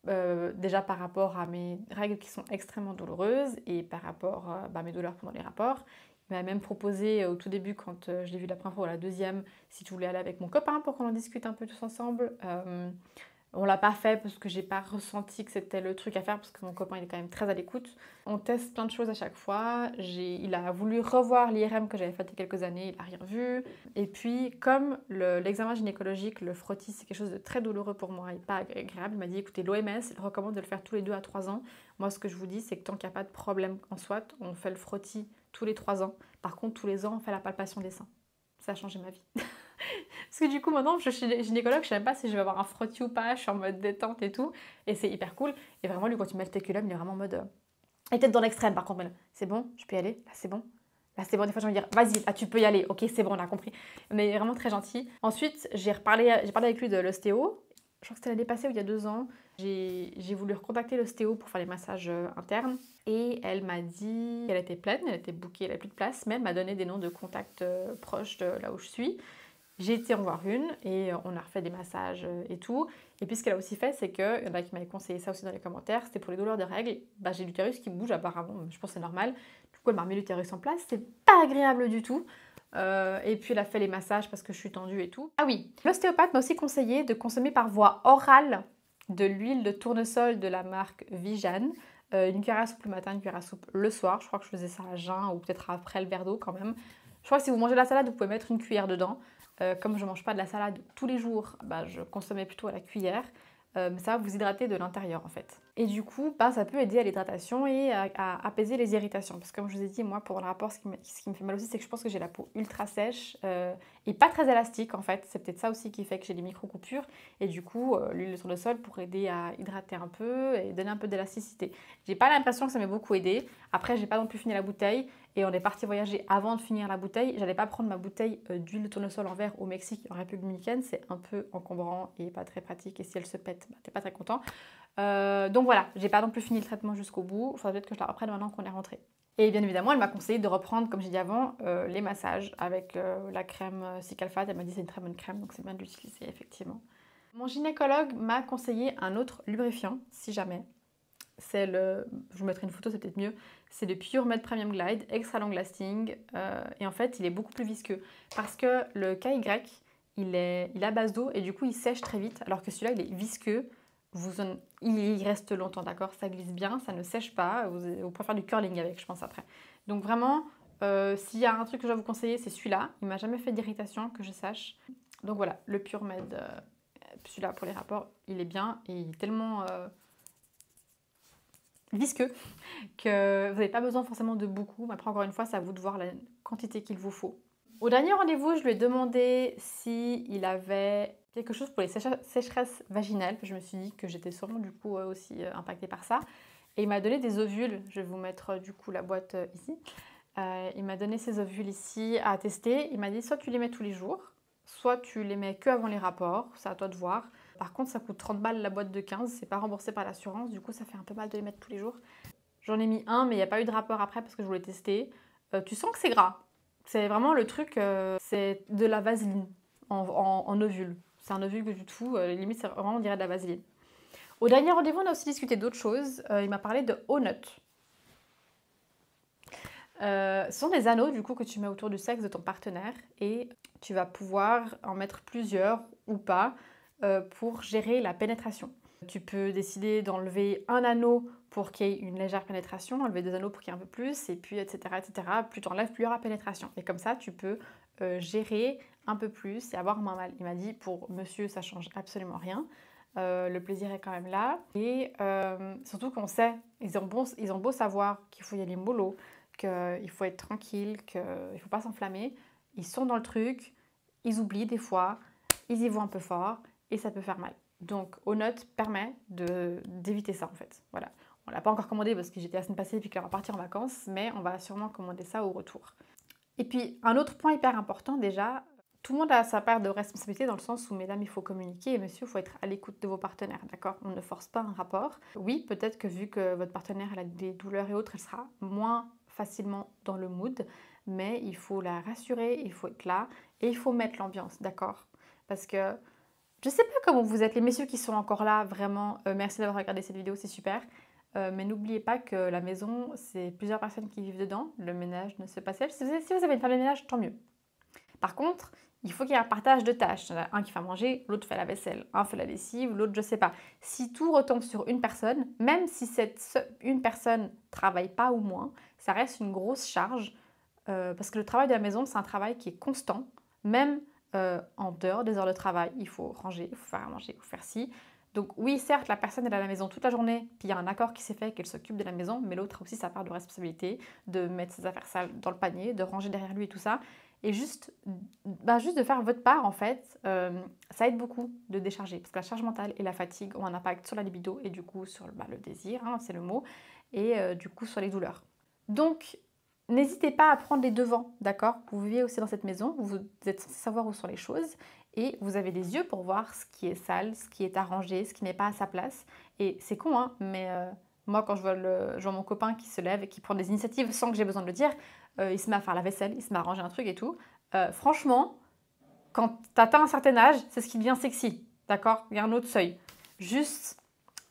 Déjà par rapport à mes règles qui sont extrêmement douloureuses et par rapport à mes douleurs pendant les rapports. Il m'a même proposé au tout début, quand je l'ai vu la première fois ou la deuxième, si je voulais aller avec mon copain pour qu'on en discute un peu tous ensemble. On l'a pas fait parce que j'ai pas ressenti que c'était le truc à faire, parce que mon copain il est quand même très à l'écoute. On teste plein de choses à chaque fois. Il a voulu revoir l'IRM que j'avais fait il y a quelques années, il n'a rien vu. Et puis comme l'examen gynécologique, le frottis, c'est quelque chose de très douloureux pour moi et pas agréable, il m'a dit écoutez, l'OMS recommande de le faire tous les 2 à 3 ans. Moi ce que je vous dis c'est que tant qu'il n'y a pas de problème en soi, on fait le frottis tous les 3 ans. Par contre tous les ans on fait la palpation des seins. Ça a changé ma vie. Parce que du coup, maintenant, je suis gynécologue, je sais même pas si je vais avoir un frottis ou pas, je suis en mode détente et tout. Et c'est hyper cool. Et vraiment, lui, quand il met le téculum, il est vraiment en mode... Et peut-être dans l'extrême, par contre, c'est bon, je peux y aller, là, c'est bon. Là, c'est bon, des fois, je vais me dire, vas-y, là, tu peux y aller. Ok, c'est bon, on a compris. Mais vraiment très gentil. Ensuite, j'ai parlé avec lui de l'ostéo. je crois que c'était l'année passée ou il y a 2 ans, j'ai voulu recontacter l'ostéo pour faire les massages internes et elle m'a dit qu'elle était pleine, elle était bookée, elle n'avait plus de place, mais elle m'a donné des noms de contacts proches de là où je suis. J'ai été en voir une et on a refait des massages et tout. Et puis ce qu'elle a aussi fait, c'est qu'il y en a qui m'avaient conseillé ça aussi dans les commentaires, c'était pour les douleurs de règles. Bah, j'ai l'utérus qui bouge apparemment, je pense que c'est normal. Du coup, elle m'a remis l'utérus en place, c'est pas agréable du tout. Et puis elle a fait les massages parce que je suis tendue et tout. Ah oui, l'ostéopathe m'a aussi conseillé de consommer par voie orale de l'huile de tournesol de la marque Vijan. Une cuillère à soupe le matin, une cuillère à soupe le soir. Je crois que je faisais ça à jeun ou peut-être après le verre d'eau quand même. Je crois que si vous mangez de la salade, vous pouvez mettre une cuillère dedans. Comme je ne mange pas de la salade tous les jours, bah, je consommais plutôt à la cuillère. Mais ça va vous hydrater de l'intérieur en fait. Et du coup, bah, ça peut aider à l'hydratation et à apaiser les irritations. Parce que comme je vous ai dit, moi pour le rapport, ce qui me fait mal aussi, c'est que je pense que j'ai la peau ultra sèche et pas très élastique en fait. C'est peut-être ça aussi qui fait que j'ai des micro-coupures. Et du coup, l'huile de tournesol pour aider à hydrater un peu et donner un peu d'élasticité. J'ai pas l'impression que ça m'ait beaucoup aidé. Après, j'ai pas non plus fini la bouteille. Et on est parti voyager avant de finir la bouteille. J'allais pas prendre ma bouteille d'huile de tournesol en verre au Mexique, en République dominicaine. C'est un peu encombrant et pas très pratique. Et si elle se pète, bah, t'es pas très content. Donc voilà, j'ai pas non plus fini le traitement jusqu'au bout. Il faudrait peut-être que je la reprenne maintenant qu'on est rentré. Et bien évidemment, elle m'a conseillé de reprendre, comme j'ai dit avant, les massages avec la crème Cicalfate. Elle m'a dit que c'est une très bonne crème, donc c'est bien de l'utiliser effectivement. Mon gynécologue m'a conseillé un autre lubrifiant, si jamais. C'est je vous mettrai une photo, c'est peut-être mieux. C'est le Pure Med Premium Glide, extra long lasting. Et en fait, il est beaucoup plus visqueux. Parce que le KY, il est à base d'eau et du coup, il sèche très vite. Alors que celui-là, il est visqueux. Il reste longtemps, d'accord? Ça glisse bien, ça ne sèche pas. Vous pouvez faire du curling avec, je pense, après. Donc vraiment, s'il y a un truc que je dois vous conseiller, c'est celui-là. Il m'a jamais fait d'irritation, que je sache. Donc voilà, le Pure Med, celui-là pour les rapports, il est bien. Et il est tellement visqueux que vous n'avez pas besoin forcément de beaucoup. Mais après, encore une fois, c'est à vous de voir la quantité qu'il vous faut. Au dernier rendez-vous, je lui ai demandé s'il avait quelque chose pour les sécheresses vaginales. Je me suis dit que j'étais sûrement du coup aussi impactée par ça. Et il m'a donné des ovules. Je vais vous mettre du coup la boîte ici. Il m'a donné ces ovules ici à tester. Il m'a dit soit tu les mets tous les jours, soit tu les mets que avant les rapports. C'est à toi de voir. Par contre, ça coûte 30 balles la boîte de 15. C'est pas remboursé par l'assurance. Du coup, ça fait un peu mal de les mettre tous les jours. J'en ai mis un, mais il n'y a pas eu de rapport après parce que je voulais tester. Tu sens que c'est gras. C'est vraiment le truc, c'est de la vaseline en ovule. C'est un ovule que du tout, limite, c'est vraiment, on dirait de la vaseline. Au dernier rendez-vous, on a aussi discuté d'autres choses. Il m'a parlé de Onut. Ce sont des anneaux, du coup, que tu mets autour du sexe de ton partenaire et tu vas pouvoir en mettre plusieurs ou pas pour gérer la pénétration. Tu peux décider d'enlever un anneau pour qu'il y ait une légère pénétration, enlever 2 anneaux pour qu'il y ait un peu plus, et puis etc. etc. Plus tu enlèves, plus il y aura pénétration. Et comme ça, tu peux gérer un peu plus et avoir moins mal. Il m'a dit, pour monsieur, ça change absolument rien. Le plaisir est quand même là. Et surtout qu'on sait, ils ont beau savoir qu'il faut y aller mollo, qu'il faut être tranquille, qu'il ne faut pas s'enflammer. Ils sont dans le truc, ils oublient des fois, ils y vont un peu fort et ça peut faire mal. Donc, Onut permet d'éviter ça en fait. Voilà. On ne l'a pas encore commandé parce que j'étais la semaine passée et puis qu'on va partir en vacances, mais on va sûrement commander ça au retour. Et puis, un autre point hyper important déjà, tout le monde a sa part de responsabilité dans le sens où, mesdames, il faut communiquer et monsieur, il faut être à l'écoute de vos partenaires, d'accord? On ne force pas un rapport. Oui, peut-être que vu que votre partenaire elle a des douleurs et autres, elle sera moins facilement dans le mood, mais il faut la rassurer, il faut être là et il faut mettre l'ambiance, d'accord? Parce que je sais pas comment vous êtes, les messieurs qui sont encore là, vraiment, merci d'avoir regardé cette vidéo, c'est super. Mais n'oubliez pas que la maison, c'est plusieurs personnes qui vivent dedans. Le ménage ne se passe pas seul. Si vous avez une femme de ménage, tant mieux. Par contre, il faut qu'il y ait un partage de tâches. Il y en a un qui fait manger, l'autre fait la vaisselle, un fait la lessive, l'autre je sais pas. Si tout retombe sur une personne, même si une personne travaille pas ou moins, ça reste une grosse charge. Parce que le travail de la maison, c'est un travail qui est constant. Même en dehors des heures de travail, il faut ranger, il faut faire à manger, il faut faire ci. Donc oui, certes, la personne est à la maison toute la journée, puis il y a un accord qui s'est fait qu'elle s'occupe de la maison, mais l'autre a aussi sa part de responsabilité, de mettre ses affaires sales dans le panier, de ranger derrière lui et tout ça. Et juste de faire votre part, en fait, ça aide beaucoup de décharger. Parce que la charge mentale et la fatigue ont un impact sur la libido et du coup sur le désir, hein, c'est le mot, et du coup sur les douleurs. Donc, N'hésitez pas à prendre les devants, d'accord? Vous vivez aussi dans cette maison, vous êtes censé savoir où sont les choses et vous avez les yeux pour voir ce qui est sale, ce qui est arrangé, ce qui n'est pas à sa place. Et c'est con, hein, mais moi, quand je vois mon copain qui se lève et qui prend des initiatives sans que j'ai besoin de le dire, il se met à faire la vaisselle, il se met à ranger un truc et tout. Franchement, quand tu atteins un certain âge, c'est ce qui devient sexy, d'accord? Il y a un autre seuil. Juste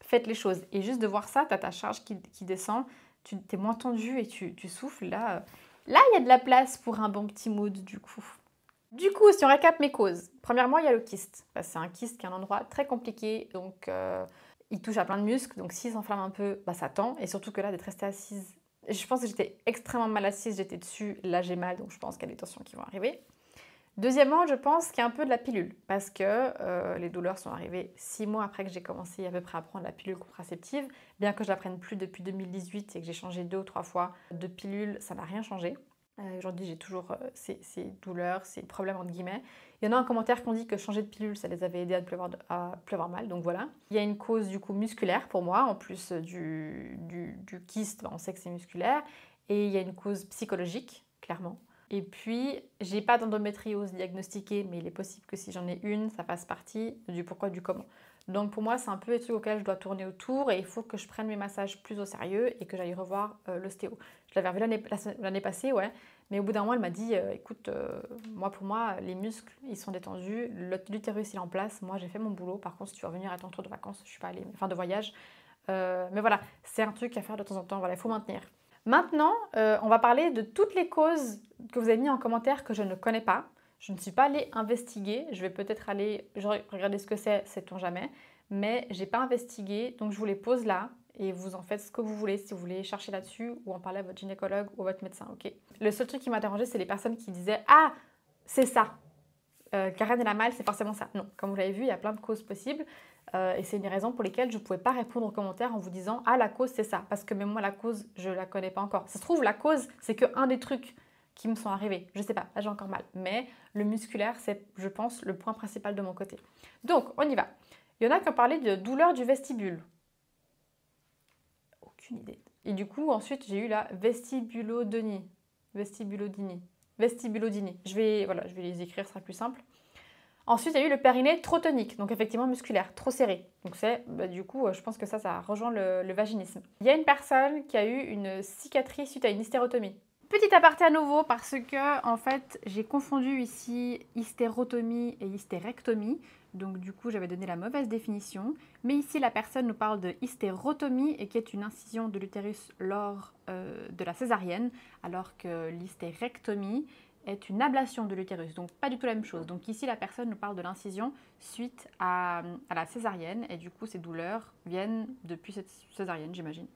faites les choses. Et juste de voir ça, tu as ta charge qui descend, tu es moins tendu et tu souffles. Là, il y a de la place pour un bon petit mood du coup. Du coup, si on récap mes causes, premièrement, il y a le kyste. Bah, c'est un kyste qui est un endroit très compliqué, donc il touche à plein de muscles, donc s'il s'enflamme un peu, bah, ça tend. Et surtout que là, d'être restée assise, je pense que j'étais extrêmement mal assise, j'étais dessus, là j'ai mal, donc je pense qu'il y a des tensions qui vont arriver. Deuxièmement, je pense qu'il y a un peu de la pilule, parce que les douleurs sont arrivées 6 mois après que j'ai commencé à peu près à prendre la pilule contraceptive. Bien que je la prenne plus depuis 2018 et que j'ai changé 2 ou 3 fois de pilule, ça n'a rien changé. Aujourd'hui, j'ai toujours ces douleurs, ces problèmes entre guillemets. Il y en a un commentaire qui ont dit que changer de pilule, ça les avait aidés à ne plus avoir mal, donc voilà. Il y a une cause du coup musculaire pour moi, en plus du kyste, on sait que c'est musculaire. Et il y a une cause psychologique, clairement. Et puis, j'ai pas d'endométriose diagnostiquée, mais il est possible que si j'en ai une, ça fasse partie du pourquoi, du comment. Donc pour moi, c'est un peu les trucs auxquels je dois tourner autour et il faut que je prenne mes massages plus au sérieux et que j'aille revoir l'ostéo. Je l'avais revu l'année passée, ouais, mais au bout d'un mois, elle m'a dit écoute, pour moi, les muscles, ils sont détendus, l'utérus, il est en place, moi, j'ai fait mon boulot. Par contre, si tu veux revenir à ton tour de vacances, je suis pas allée, enfin de voyage. Mais voilà, c'est un truc à faire de temps en temps, voilà, il faut maintenir. Maintenant, on va parler de toutes les causes que vous avez mis en commentaire que je ne connais pas. Je ne suis pas allée investiguer. Je vais peut-être aller regarder ce que c'est, sait-on jamais. Mais je n'ai pas investigué, donc je vous les pose là. Et vous en faites ce que vous voulez, si vous voulez chercher là-dessus ou en parler à votre gynécologue ou à votre médecin, ok? Le seul truc qui m'a dérangé, c'est les personnes qui disaient « Ah, c'est ça !» Karen, elle a mal, c'est forcément ça. Non, comme vous l'avez vu, il y a plein de causes possibles. Et c'est une raison pour lesquelles je ne pouvais pas répondre aux commentaires en vous disant « Ah, la cause, c'est ça ». Parce que même moi, la cause, je ne la connais pas encore. Ça se trouve, la cause, c'est qu'un des trucs qui me sont arrivés. Je ne sais pas, là j'ai encore mal. Mais le musculaire, c'est, je pense, le point principal de mon côté. Donc, on y va. Il y en a qui ont parlé de douleur du vestibule. Aucune idée. Et du coup, ensuite, j'ai eu la vestibulodynie. Vestibulodynie. Je vais les écrire, ce sera plus simple. Ensuite, il y a eu le périnée trop tonique, donc effectivement musculaire, trop serré. Donc c'est, du coup, je pense que ça rejoint le vaginisme. Il y a une personne qui a eu une cicatrice suite à une hystérotomie. Petit aparté à nouveau parce que, en fait, j'ai confondu ici hystérotomie et hystérectomie. Donc du coup, j'avais donné la mauvaise définition. Mais ici, la personne nous parle de hystérotomie et qui est une incision de l'utérus lors de la césarienne, alors que l'hystérectomie est une ablation de l'utérus, donc pas du tout la même chose. Donc ici, la personne nous parle de l'incision suite à la césarienne, et du coup, ces douleurs viennent depuis cette césarienne, j'imagine.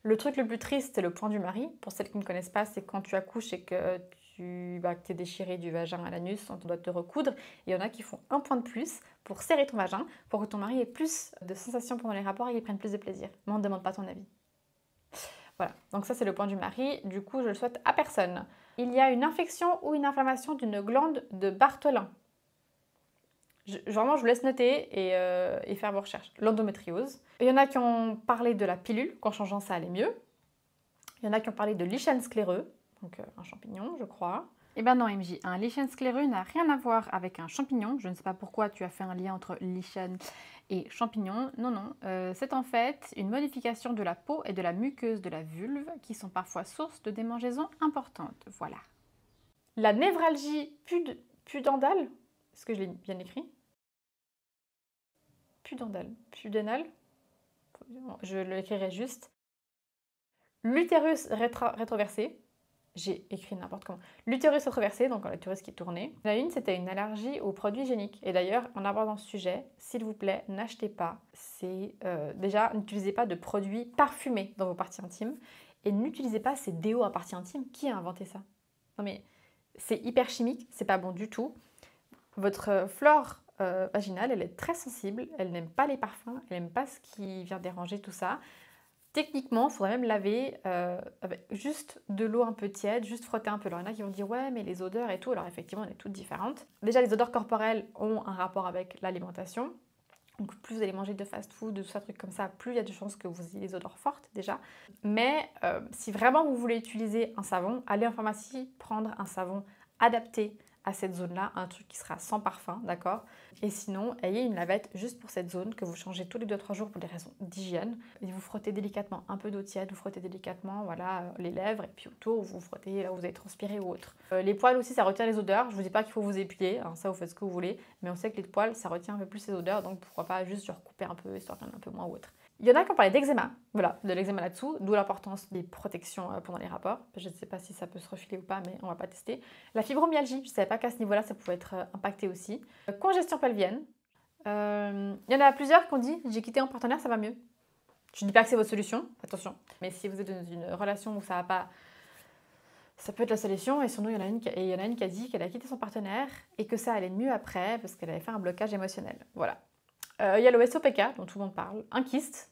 Le truc le plus triste, c'est le point du mari. Pour celles qui ne connaissent pas, c'est quand tu accouches et que tu es déchiré du vagin à l'anus, on doit te recoudre. Il y en a qui font un point de plus pour serrer ton vagin, pour que ton mari ait plus de sensations pendant les rapports et qu'il prenne plus de plaisir. Mais on ne demande pas ton avis. Voilà, donc ça c'est le point du mari. Du coup, je le souhaite à personne. Il y a une infection ou une inflammation d'une glande de Bartholin. Vraiment, je vous laisse noter et faire vos recherches. L'endométriose. Il y en a qui ont parlé de la pilule, qu'en changeant ça allait mieux. Il y en a qui ont parlé de lichen scléreux, donc un champignon, je crois. Eh ben non, MJ, un lichen scléreux n'a rien à voir avec un champignon. Je ne sais pas pourquoi tu as fait un lien entre lichen et champignon. Non, non, c'est en fait une modification de la peau et de la muqueuse de la vulve qui sont parfois source de démangeaisons importantes. Voilà. La névralgie pudendale, est-ce que je l'ai bien écrit? Pudendale, je l'écrirai juste. L'utérus rétroversé, j'ai écrit n'importe comment. L'utérus rétroversé, donc l'utérus qui est tourné. La une, c'était une allergie aux produits hygiéniques. Et d'ailleurs, en abordant ce sujet, s'il vous plaît, n'achetez pas. Déjà, n'utilisez pas de produits parfumés dans vos parties intimes. Et n'utilisez pas ces déos à parties intimes. Qui a inventé ça? Non mais, c'est hyper chimique, c'est pas bon du tout. Votre flore vaginale, elle est très sensible, elle n'aime pas les parfums, elle n'aime pas ce qui vient déranger tout ça. Techniquement, il faudrait même laver avec juste de l'eau un peu tiède, juste frotter un peu. Alors il y en a qui vont dire ouais mais les odeurs et tout, alors effectivement on est toutes différentes. Déjà les odeurs corporelles ont un rapport avec l'alimentation. Donc plus vous allez manger de fast-food, de tout ça, trucs comme ça, plus il y a de chances que vous ayez des odeurs fortes déjà. Mais si vraiment vous voulez utiliser un savon, allez en pharmacie prendre un savon adapté à cette zone-là, un truc qui sera sans parfum, d'accord? Et sinon, ayez une lavette juste pour cette zone que vous changez tous les 2-3 jours pour des raisons d'hygiène. Et vous frottez délicatement un peu d'eau tiède, vous frottez délicatement, voilà, les lèvres, et puis autour, vous frottez là où vous avez transpiré ou autre. Les poils aussi, ça retient les odeurs. Je vous dis pas qu'il faut vous épiler, hein, ça vous faites ce que vous voulez, mais on sait que les poils, ça retient un peu plus les odeurs, donc pourquoi pas juste genre couper un peu, histoire qu'il y en ait un peu moins ou autre. Il y en a qui ont parlé d'eczéma, voilà, de l'eczéma là-dessous, d'où l'importance des protections pendant les rapports. Je ne sais pas si ça peut se refiler ou pas, mais on va pas tester. La fibromyalgie, je ne savais pas qu'à ce niveau-là, ça pouvait être impacté aussi. Congestion pelvienne. Il y en a plusieurs qui ont dit « j'ai quitté mon partenaire, ça va mieux ». Je ne dis pas que c'est votre solution, attention. Mais si vous êtes dans une relation où ça va pas, ça peut être la solution. Et sinon, il y en a une qui a dit qu'elle a quitté son partenaire et que ça allait mieux après parce qu'elle avait fait un blocage émotionnel. Voilà. Il y a le SOPK, dont tout le monde parle, un kyste.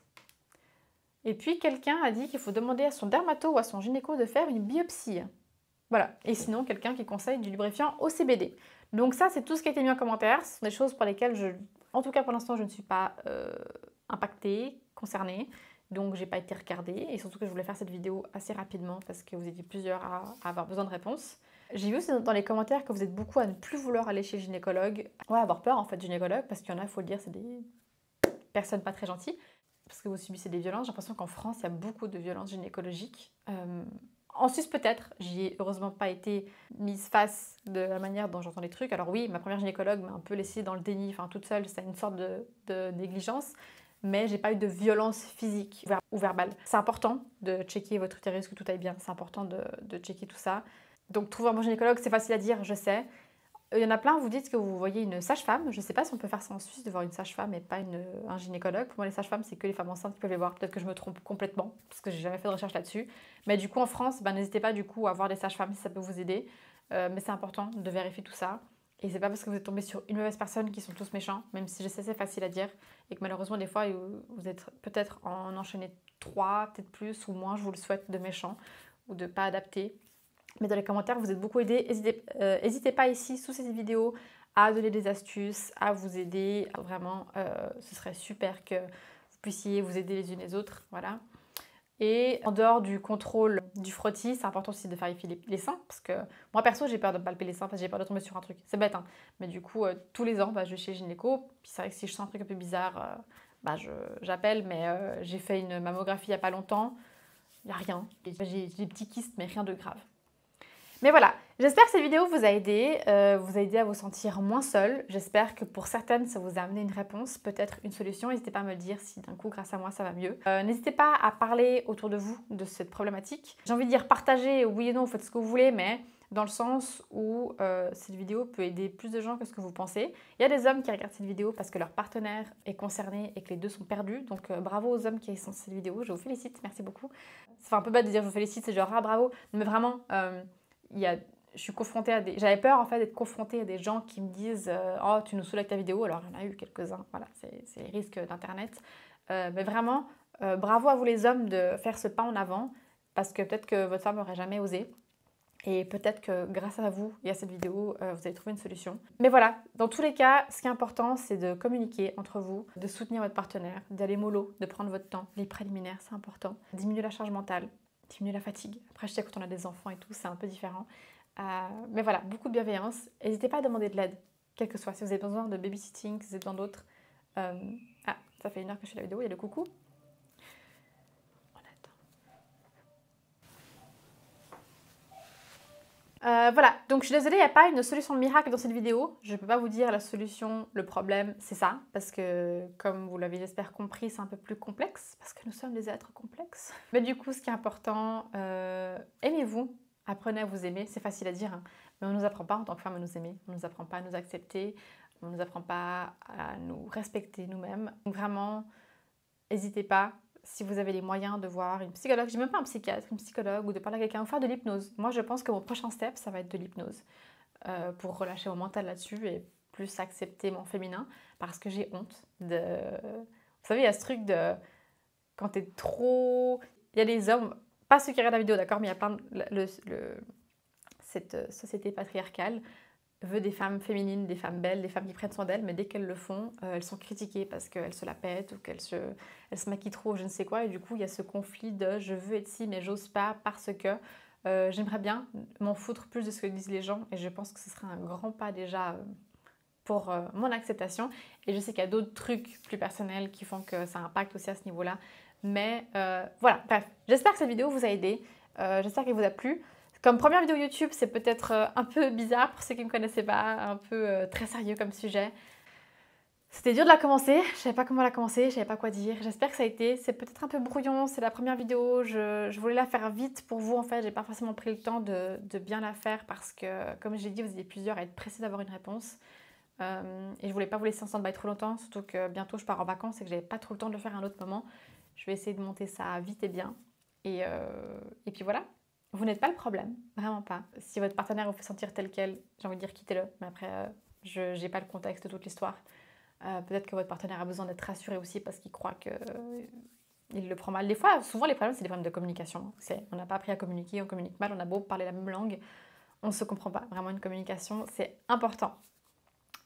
Et puis, quelqu'un a dit qu'il faut demander à son dermato ou à son gynéco de faire une biopsie. Voilà. Et sinon, quelqu'un qui conseille du lubrifiant au CBD. Donc ça, c'est tout ce qui a été mis en commentaire. Ce sont des choses pour lesquelles, en tout cas pour l'instant, je ne suis pas impactée, concernée. Donc, j'ai pas été regardée. Et surtout que je voulais faire cette vidéo assez rapidement parce que vous étiez plusieurs à avoir besoin de réponses. J'ai vu aussi dans les commentaires que vous êtes beaucoup à ne plus vouloir aller chez le gynécologue. Ouais, avoir peur en fait du gynécologue parce qu'il y en a, il faut le dire, c'est des personnes pas très gentilles. Parce que vous subissez des violences. J'ai l'impression qu'en France, il y a beaucoup de violences gynécologiques. En Suisse peut-être, j'y ai heureusement pas été mise face de la manière dont j'entends les trucs. Alors oui, ma première gynécologue m'a un peu laissée dans le déni, enfin toute seule, c'est une sorte de négligence. Mais j'ai pas eu de violence physique ou verbale. C'est important de checker votre utérus, que tout aille bien. C'est important de checker tout ça. Donc trouver un bon gynécologue, c'est facile à dire, je sais. Il y en a plein, vous dites que vous voyez une sage-femme. Je ne sais pas si on peut faire ça en Suisse, de voir une sage-femme et pas un gynécologue. Pour moi, les sages-femmes, c'est que les femmes enceintes qui peuvent les voir. Peut-être que je me trompe complètement, parce que j'ai jamais fait de recherche là-dessus. Mais du coup, en France, n'hésitez pas du coup à voir des sages-femmes si ça peut vous aider. Mais c'est important de vérifier tout ça. Et c'est pas parce que vous êtes tombé sur une mauvaise personne qu'ils sont tous méchants, même si je sais c'est facile à dire. Et que malheureusement, des fois, vous êtes peut-être en enchaîné 3, peut-être plus ou moins, je vous le souhaite, de méchants ou de pas adaptés. Mais dans les commentaires, vous êtes beaucoup aidés. N'hésitez pas ici, sous cette vidéo, à donner des astuces, à vous aider. Vraiment, ce serait super que vous puissiez vous aider les unes les autres. Voilà. Et en dehors du contrôle du frottis, c'est important aussi de vérifier les seins. Parce que moi, perso, j'ai peur de palper les seins parce que j'ai peur de tomber sur un truc. C'est bête, hein. Mais du coup, tous les ans, je vais chez gynéco. Puis c'est vrai que si je sens un truc un peu bizarre, j'appelle. Mais j'ai fait une mammographie il n'y a pas longtemps. Il n'y a rien. J'ai des petits kystes, mais rien de grave. Mais voilà, j'espère que cette vidéo vous a aidé à vous sentir moins seul. J'espère que pour certaines, ça vous a amené une réponse, peut-être une solution. N'hésitez pas à me le dire si d'un coup, grâce à moi, ça va mieux. N'hésitez pas à parler autour de vous de cette problématique. J'ai envie de dire partager, oui et non, faites ce que vous voulez, mais dans le sens où cette vidéo peut aider plus de gens que ce que vous pensez. Il y a des hommes qui regardent cette vidéo parce que leur partenaire est concerné et que les deux sont perdus. Donc bravo aux hommes qui sont sur cette vidéo, je vous félicite, merci beaucoup. C'est un peu bête de dire je vous félicite, c'est genre ah bravo, mais vraiment... je suis confrontée à j'avais peur en fait d'être confrontée à des gens qui me disent oh tu nous saoules avec ta vidéo, alors il y en a eu quelques-uns, voilà, c'est les risques d'internet. Mais vraiment, bravo à vous les hommes de faire ce pas en avant, parce que peut-être que votre femme n'aurait jamais osé. Et peut-être que grâce à vous et à cette vidéo, vous allez trouver une solution. Mais voilà, dans tous les cas, ce qui est important, c'est de communiquer entre vous, de soutenir votre partenaire, d'aller mollo, de prendre votre temps. Les préliminaires, c'est important. Diminuer la charge mentale, diminuer la fatigue. Après, je sais que quand on a des enfants et tout, c'est un peu différent. Mais voilà, beaucoup de bienveillance. N'hésitez pas à demander de l'aide, quel que soit. Si vous avez besoin de babysitting, si vous avez besoin d'autres. Ah, ça fait 1 heure que je fais la vidéo, il y a le coucou. Voilà, donc je suis désolée, il n'y a pas une solution miracle dans cette vidéo. Je ne peux pas vous dire la solution, le problème, c'est ça. Parce que, comme vous l'avez j'espère compris, c'est un peu plus complexe. Parce que nous sommes des êtres complexes. Mais du coup, ce qui est important, aimez-vous. Apprenez à vous aimer. C'est facile à dire, hein, mais on ne nous apprend pas en tant que femme à nous aimer. On ne nous apprend pas à nous accepter. On ne nous apprend pas à nous respecter nous-mêmes. Donc vraiment, n'hésitez pas. Si vous avez les moyens de voir une psychologue, je dis même pas un psychiatre, une psychologue, ou de parler à quelqu'un, ou faire de l'hypnose. Moi, je pense que mon prochain step, ça va être de l'hypnose. Pour relâcher mon mental là-dessus et plus accepter mon féminin, parce que j'ai honte de... Vous savez, il y a ce truc de... Quand t'es trop... Il y a des hommes, pas ceux qui regardent la vidéo, d'accord, mais il y a plein de... cette société patriarcale veut des femmes féminines, des femmes belles, des femmes qui prennent soin d'elles, mais dès qu'elles le font, elles sont critiquées parce qu'elles se la pètent ou qu'elles se maquillent trop, je ne sais quoi. Et du coup, il y a ce conflit de je veux être ci, mais j'ose pas parce que j'aimerais bien m'en foutre plus de ce que disent les gens. Et je pense que ce serait un grand pas déjà pour mon acceptation. Et je sais qu'il y a d'autres trucs plus personnels qui font que ça impacte aussi à ce niveau-là. Mais voilà, bref, j'espère que cette vidéo vous a aidé. J'espère qu'elle vous a plu. Comme première vidéo YouTube, c'est peut-être un peu bizarre pour ceux qui ne me connaissaient pas, un peu très sérieux comme sujet. C'était dur de la commencer, je savais pas comment la commencer, je savais pas quoi dire. J'espère que ça a été. C'est peut-être un peu brouillon, c'est la première vidéo, je voulais la faire vite pour vous en fait. J'ai pas forcément pris le temps de bien la faire parce que, comme j'ai dit, vous étiez plusieurs à être pressés d'avoir une réponse. Et je voulais pas vous laisser en stand-by trop longtemps, surtout que bientôt je pars en vacances et que j'avais pas trop le temps de le faire à un autre moment. Je vais essayer de monter ça vite et bien. Et puis voilà. Vous n'êtes pas le problème, vraiment pas. Si votre partenaire vous fait sentir tel quel, j'ai envie de dire quittez-le. Mais après, je n'ai pas le contexte de toute l'histoire. Peut-être que votre partenaire a besoin d'être rassuré aussi parce qu'il croit qu'il le prend mal. Des fois, souvent les problèmes, c'est des problèmes de communication. On n'a pas appris à communiquer, on communique mal, on a beau parler la même langue, on ne se comprend pas. Vraiment, une communication, c'est important.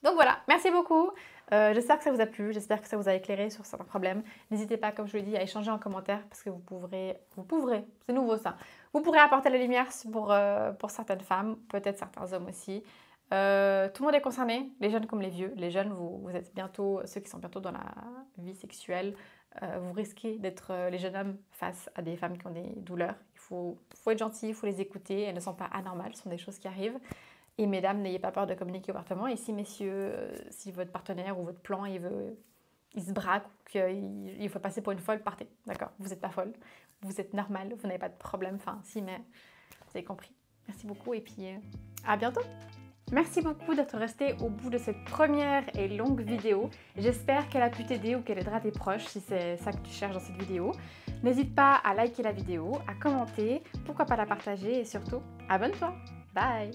Donc voilà, merci beaucoup. J'espère que ça vous a plu, j'espère que ça vous a éclairé sur certains problèmes. N'hésitez pas, comme je vous l'ai dit, à échanger en commentaire parce que vous pourrez, c'est nouveau ça, vous pourrez apporter la lumière pour certaines femmes, peut-être certains hommes aussi. Tout le monde est concerné, les jeunes comme les vieux. Les jeunes, vous êtes bientôt, ceux qui sont bientôt dans la vie sexuelle, vous risquez d'être les jeunes hommes face à des femmes qui ont des douleurs. Il faut être gentil, il faut les écouter, elles ne sont pas anormales, ce sont des choses qui arrivent. Et mesdames, n'ayez pas peur de communiquer ouvertement. Et si messieurs, si votre partenaire ou votre plan, il se braque ou qu'il faut passer pour une folle, partez. D'accord? Vous n'êtes pas folle, vous êtes normale, vous n'avez pas de problème. Enfin, si, mais vous avez compris. Merci beaucoup et puis à bientôt. Merci beaucoup d'être resté au bout de cette première et longue vidéo. J'espère qu'elle a pu t'aider ou qu'elle aidera tes proches si c'est ça que tu cherches dans cette vidéo. N'hésite pas à liker la vidéo, à commenter, pourquoi pas la partager et surtout, abonne-toi. Bye!